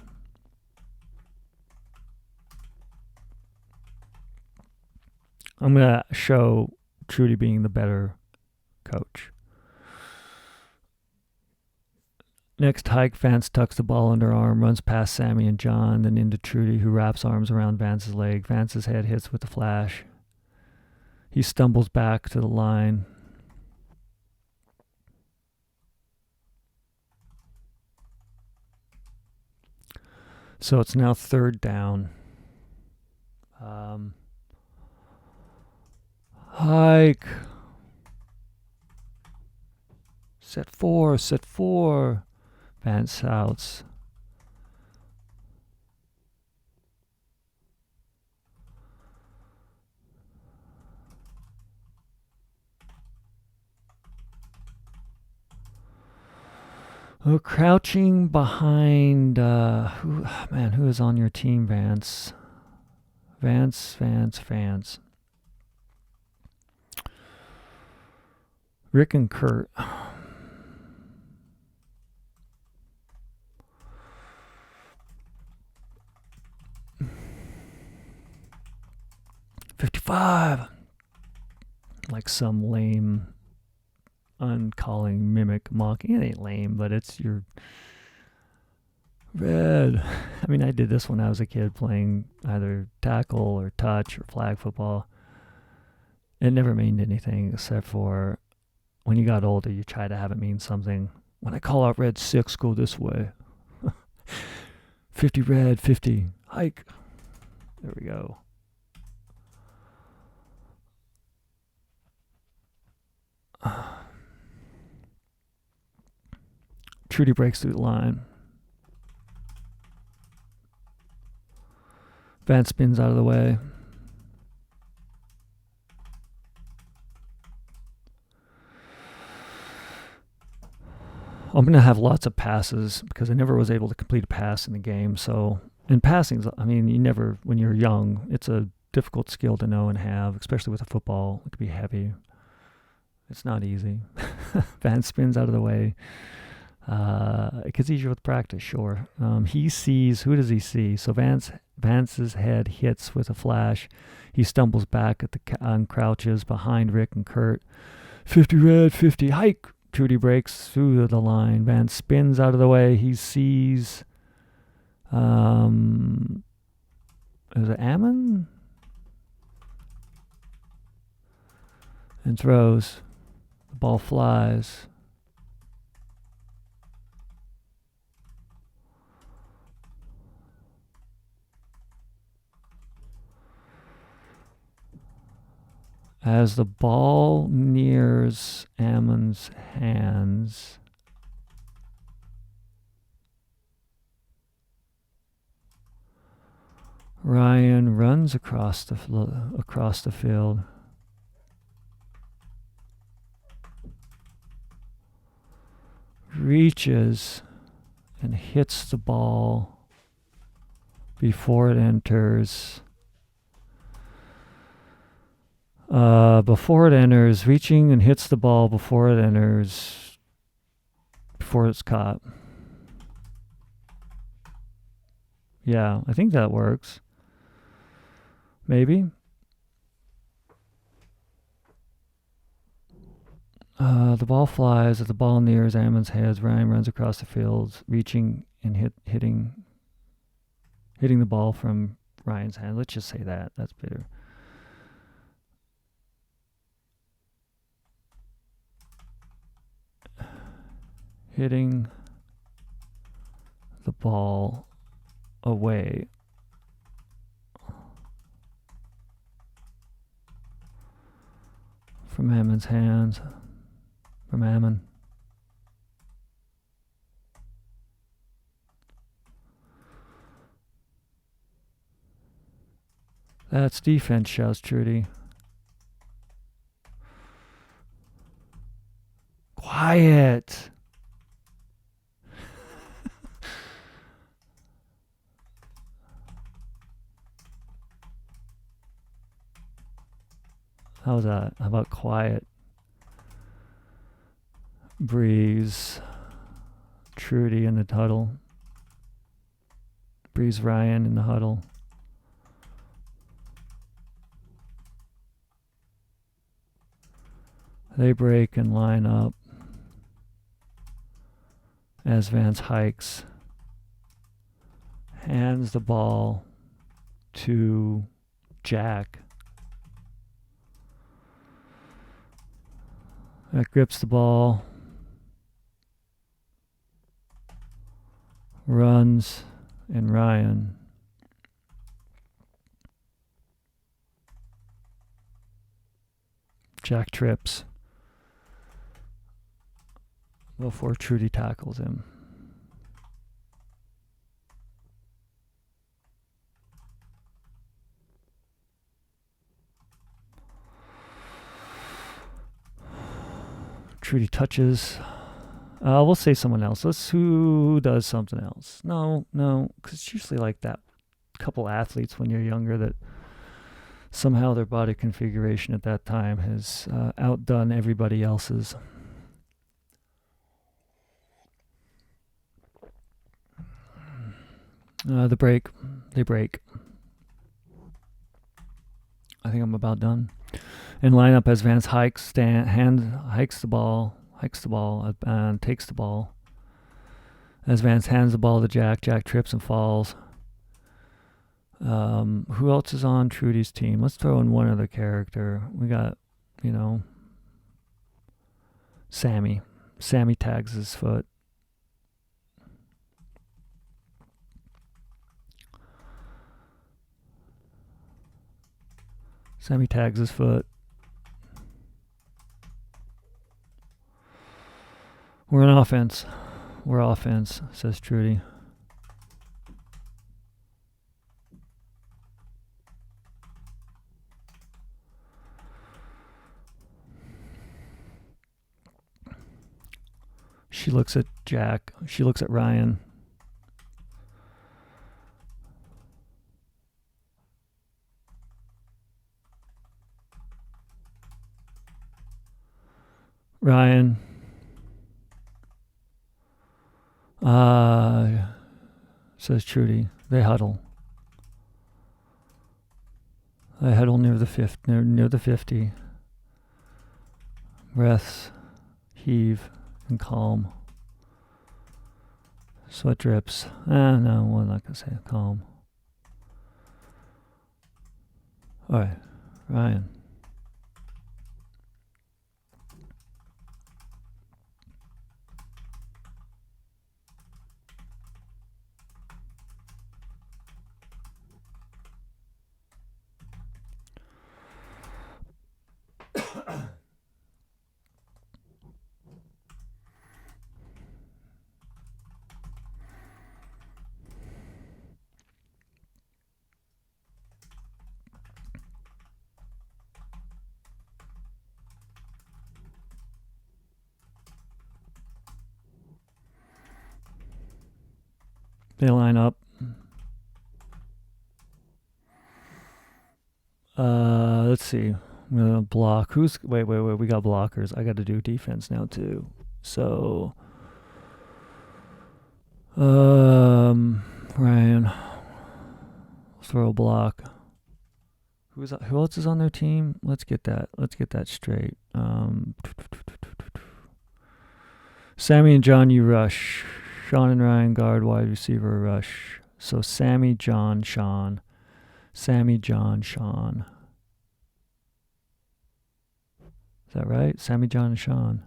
I'm going to show Trudy being the better coach. Next hike, Vance tucks the ball under arm, runs past Sammy and John, then into Trudy, who wraps arms around Vance's leg. Vance's head hits with the flash. He stumbles back to the line. So it's now 3rd down. Hike. Set 4. Vance shouts. Oh, crouching behind, who is on your team, Vance? Vance. Rick and Kurt. $55. Like some lame, uncalling mimic mocking. It ain't lame, but it's your red. I mean, I did this when I was a kid playing either tackle or touch or flag football. It never meant anything except for when you got older, you try to have it mean something. When I call out red 6, go this way. 50 red, 50 hike. There we go. Trudy breaks through the line. Vance spins out of the way. I'm going to have lots of passes because I never was able to complete a pass in the game. So, in passing, I mean, you never, when you're young, it's a difficult skill to know and have, especially with a football. It can be heavy. It's not easy. Vance spins out of the way. It gets easier with practice, sure. He sees, who does he see? So Vance's head hits with a flash. He stumbles back at the crouches behind Rick and Kurt. 50 red, 50 hike. Trudy breaks through the line. Vance spins out of the way. He sees, is it Ammon? And throws. The ball flies. As the ball nears Ammon's hands, Ryan runs across the field. Reaches and hits the ball before it enters. Reaching and hits the ball before it enters, before it's caught. Yeah, I think that works. Maybe. The ball flies as the ball nears Ammon's head. Ryan runs across the field, reaching and hitting the ball from Ryan's hand. Let's just say that. That's better. Hitting the ball away from Ammon's hands. From Ammon. That's defense, shouts Trudy. Quiet. How's that? How about quiet? Breeze. Trudy in the huddle. Breeze Ryan in the huddle. They break and line up as Vance hikes. Hands the ball to Jack. That grips the ball. Runs and Ryan. Jack trips before Trudy tackles him. Trudy touches We'll say someone else. Who does something else? No, because it's usually like that couple athletes when you're younger that somehow their body configuration at that time has outdone everybody else's. They break. I think I'm about done. In lineup as Vance hikes the ball, and takes the ball. As Vance hands the ball to Jack, Jack trips and falls. Who else is on Trudy's team? Let's throw in one other character. We got, Sammy. Sammy tags his foot. Sammy tags his foot. We're on offense. We're offense, says Trudy. She looks at Jack. She looks at Ryan. Ryan. Says Trudy. They huddle. They huddle near the 50. Breaths heave and calm. Sweat drips. No, we're not gonna say calm. All right, Ryan. They line up. Let's see. I'm gonna block. Wait. We got blockers. I got to do defense now too. So, Ryan, throw a block. Who else is on their team? Let's get that straight. Sammy and John, you rush. Sean and Ryan guard, wide receiver, rush. So Sammy, John, Sean. Sammy, John, Sean. Is that right? Sammy, John, and Sean.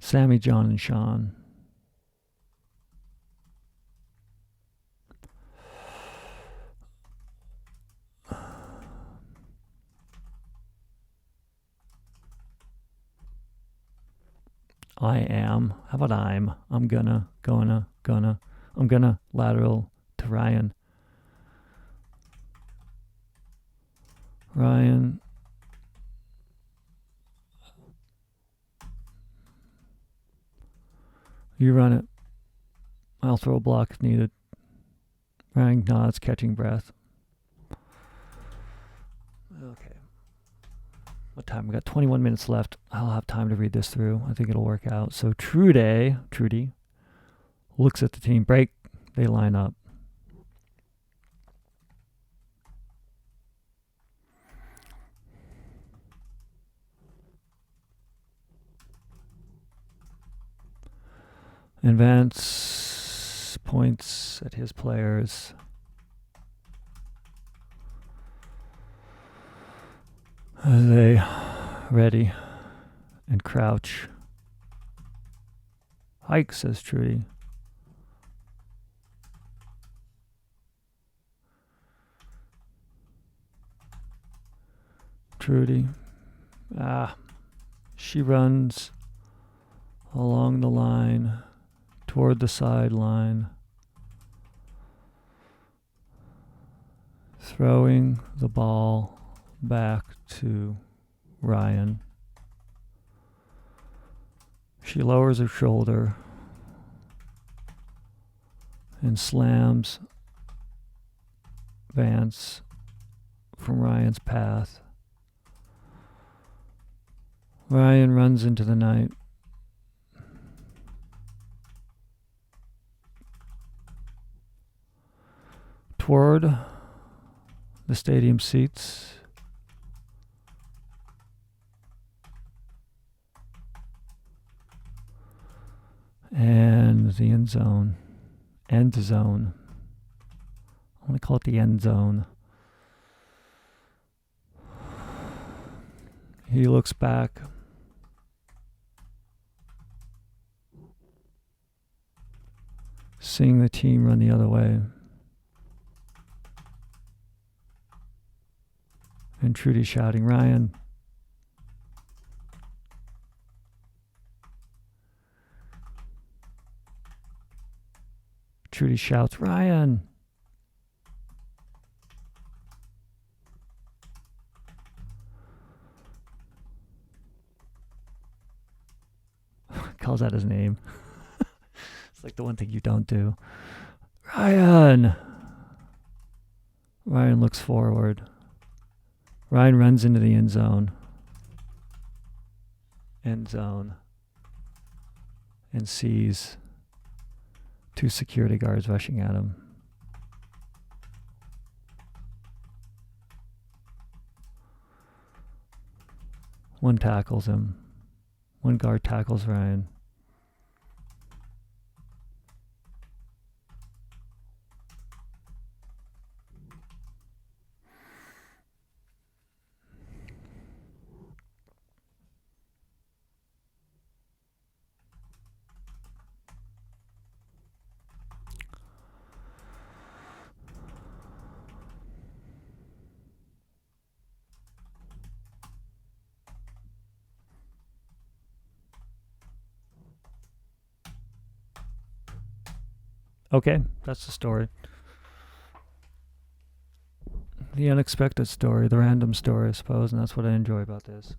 Sammy, John, and Sean. I am. How about I'm? I'm gonna. I'm gonna lateral to Ryan. Ryan. You run it. I'll throw a block if needed. Ryan nods, catching breath. Okay. What time? We got 21 minutes left. I'll have time to read this through. I think it'll work out. So Trudy looks at the team. Break. They line up. And Vance points at his players. As they ready and crouch. Hike, says Trudy. Trudy. She runs along the line toward the sideline. throwing the ball back to Ryan. She lowers her shoulder and slams Vance from Ryan's path. Ryan runs into the night. Toward the stadium seats. And the end zone. End zone. I want to call it the end zone. He looks back. Seeing the team run the other way. And Trudy shouting, Ryan. Trudy shouts, Ryan. Calls out his name. It's like the one thing you don't do. Ryan. Ryan looks forward. Ryan runs into the end zone. End zone. And sees two security guards rushing at him. One tackles him. One guard tackles Ryan. Okay, that's the story. The unexpected story, the random story, I suppose, and that's what I enjoy about this.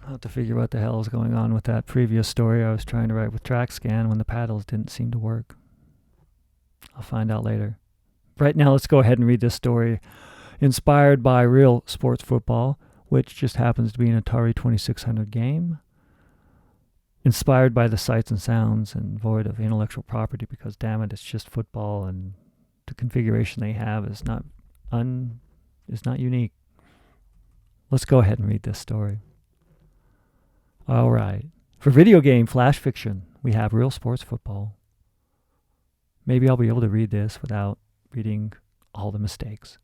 I'll have to figure what the hell is going on with that previous story I was trying to write with TrackScan when the paddles didn't seem to work. I'll find out later. Right now, let's go ahead and read this story. Inspired by Realsports Football, which just happens to be an Atari 2600 game. Inspired by the sights and sounds and void of intellectual property because, damn it, it's just football and the configuration they have is not unique. Let's go ahead and read this story. All right. For video game flash fiction, we have Realsports Football. Maybe I'll be able to read this without reading all the mistakes.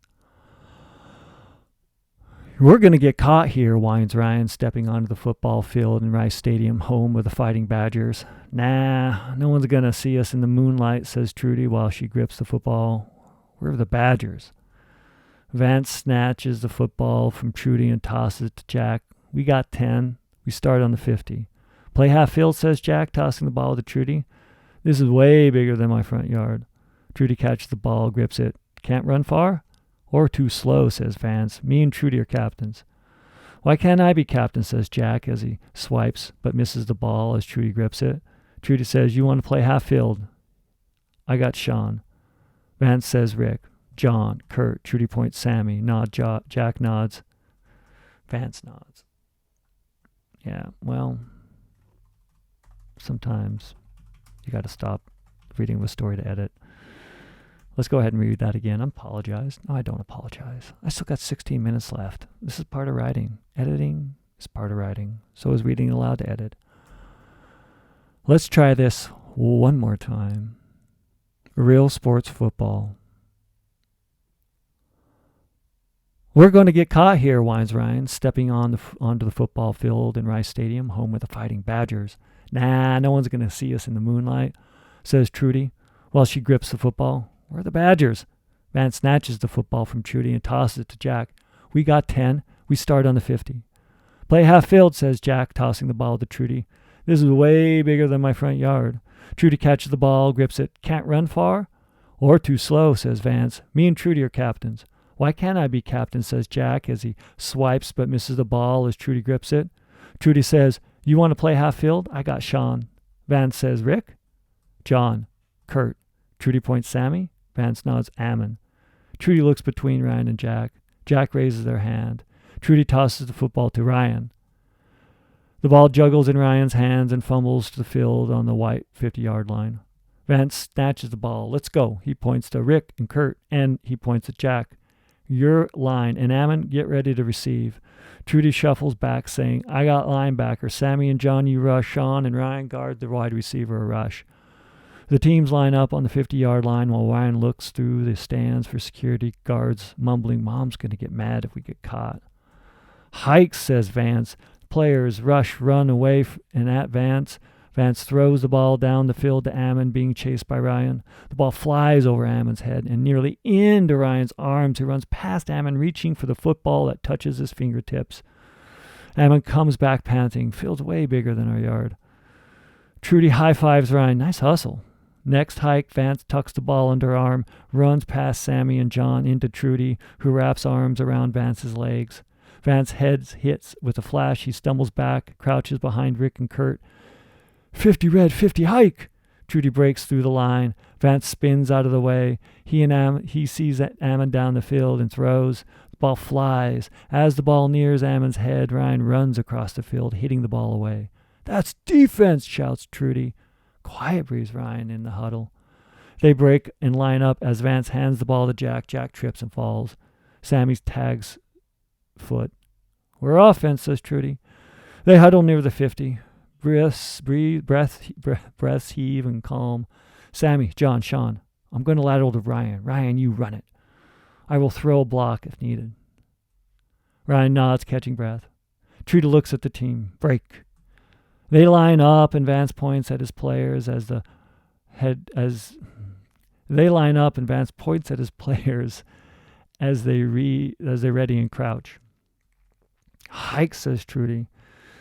We're going to get caught here, whines Ryan, stepping onto the football field in Rice Stadium, home of the Fighting Badgers. Nah, no one's going to see us in the moonlight, says Trudy while she grips the football. We're the Badgers. Vance snatches the football from Trudy and tosses it to Jack. We got 10. We start on the 50. Play half field, says Jack, tossing the ball to Trudy. This is way bigger than my front yard. Trudy catches the ball, grips it. Can't run far? Or too slow, says Vance. Me and Trudy are captains. Why can't I be captain, says Jack as he swipes, but misses the ball as Trudy grips it. Trudy says, you want to play half field? I got Sean. Vance says Rick. John, Kurt, Trudy points Sammy. Jack nods. Vance nods. Yeah, well, sometimes you got to stop reading the story to edit. Let's go ahead and read that again. I apologize. No, I don't apologize. I still got 16 minutes left. This is part of writing. Editing is part of writing. So is reading aloud to edit. Let's try this one more time. Realsports Football. We're going to get caught here, whines Ryan, stepping onto the football field in Rice Stadium, home of the Fighting Badgers. Nah, no one's going to see us in the moonlight, says Trudy while she grips the football. We're the Badgers. Vance snatches the football from Trudy and tosses it to Jack. We got 10. We start on the 50. Play half field, says Jack, tossing the ball to Trudy. This is way bigger than my front yard. Trudy catches the ball, grips it. Can't run far? Or too slow, says Vance. Me and Trudy are captains. Why can't I be captain, says Jack as he swipes but misses the ball as Trudy grips it. Trudy says, you want to play half field? I got Sean. Vance says, Rick? John. Kurt. Trudy points Sammy. Vance nods Ammon. Trudy looks between Ryan and Jack. Jack raises their hand. Trudy tosses the football to Ryan. The ball juggles in Ryan's hands and fumbles to the field on the white 50-yard line. Vance snatches the ball. Let's go. He points to Rick and Kurt, and he points at Jack. Your line, and Ammon, get ready to receive. Trudy shuffles back, saying, I got linebacker. Sammy and John, you rush. Sean and Ryan guard the wide receiver a rush. The teams line up on the 50-yard line while Ryan looks through the stands for security guards, mumbling, Mom's going to get mad if we get caught. Hikes, says Vance. Players rush, run away and at Vance. Vance throws the ball down the field to Ammon, being chased by Ryan. The ball flies over Ammon's head and nearly into Ryan's arms. He runs past Ammon, reaching for the football that touches his fingertips. Ammon comes back panting. Field's way bigger than our yard. Trudy high-fives Ryan. Nice hustle. Next hike, Vance tucks the ball under her arm, runs past Sammy and John into Trudy, who wraps arms around Vance's legs. Vance's head hits with a flash. He stumbles back, crouches behind Rick and Kurt. 50 red, 50 hike! Trudy breaks through the line. Vance spins out of the way. He sees Ammon down the field and throws. The ball flies. As the ball nears Ammon's head, Ryan runs across the field, hitting the ball away. That's defense, shouts Trudy. Quiet, breathes Ryan in the huddle. They break and line up as Vance hands the ball to Jack. Jack trips and falls. Sammy tags foot. We're offense, says Trudy. They huddle near the 50. Breaths heave and calm. Sammy, John, Sean, I'm going to lateral to Ryan. Ryan, you run it. I will throw a block if needed. Ryan nods, catching breath. Trudy looks at the team. Break. They line up, and Vance points at his players as they ready and crouch. Hike, says Trudy.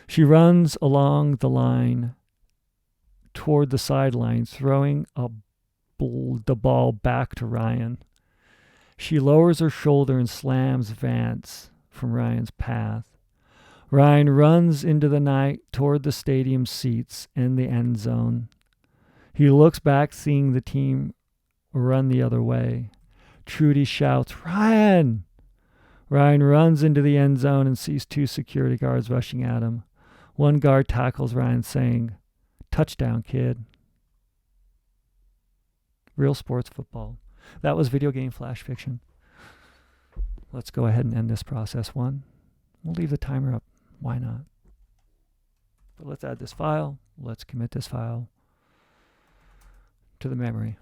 She runs along the line toward the sideline, throwing the ball back to Ryan. She lowers her shoulder and slams Vance from Ryan's path. Ryan runs into the night toward the stadium seats and the end zone. He looks back, seeing the team run the other way. Trudy shouts, Ryan! Ryan runs into the end zone and sees two security guards rushing at him. One guard tackles Ryan, saying, touchdown, kid. Realsports Football. That was video game flash fiction. Let's go ahead and end this process one. We'll leave the timer up. Why not? But let's add this file. Let's commit this file to the memory.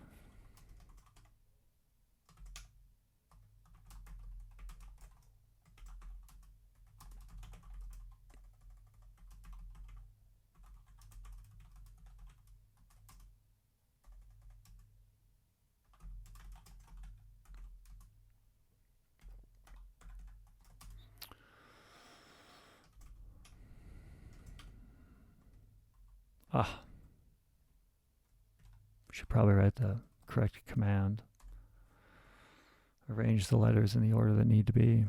Should probably write the correct command. Arrange the letters in the order that need to be.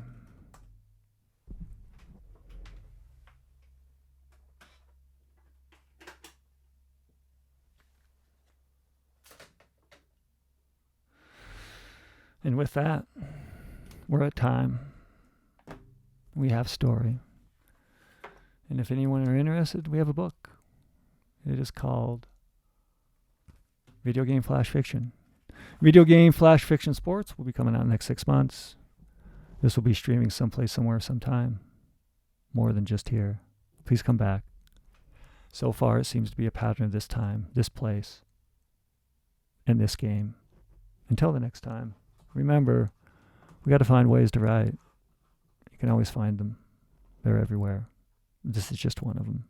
And with that, we're at time. We have story. And if anyone are interested, we have a book. It is called Video Game Flash Fiction. Video Game Flash Fiction Sports will be coming out next 6 months. This will be streaming someplace, somewhere, sometime. More than just here. Please come back. So far, it seems to be a pattern of this time, this place, and this game. Until the next time, remember, we got to find ways to write. You can always find them. They're everywhere. This is just one of them.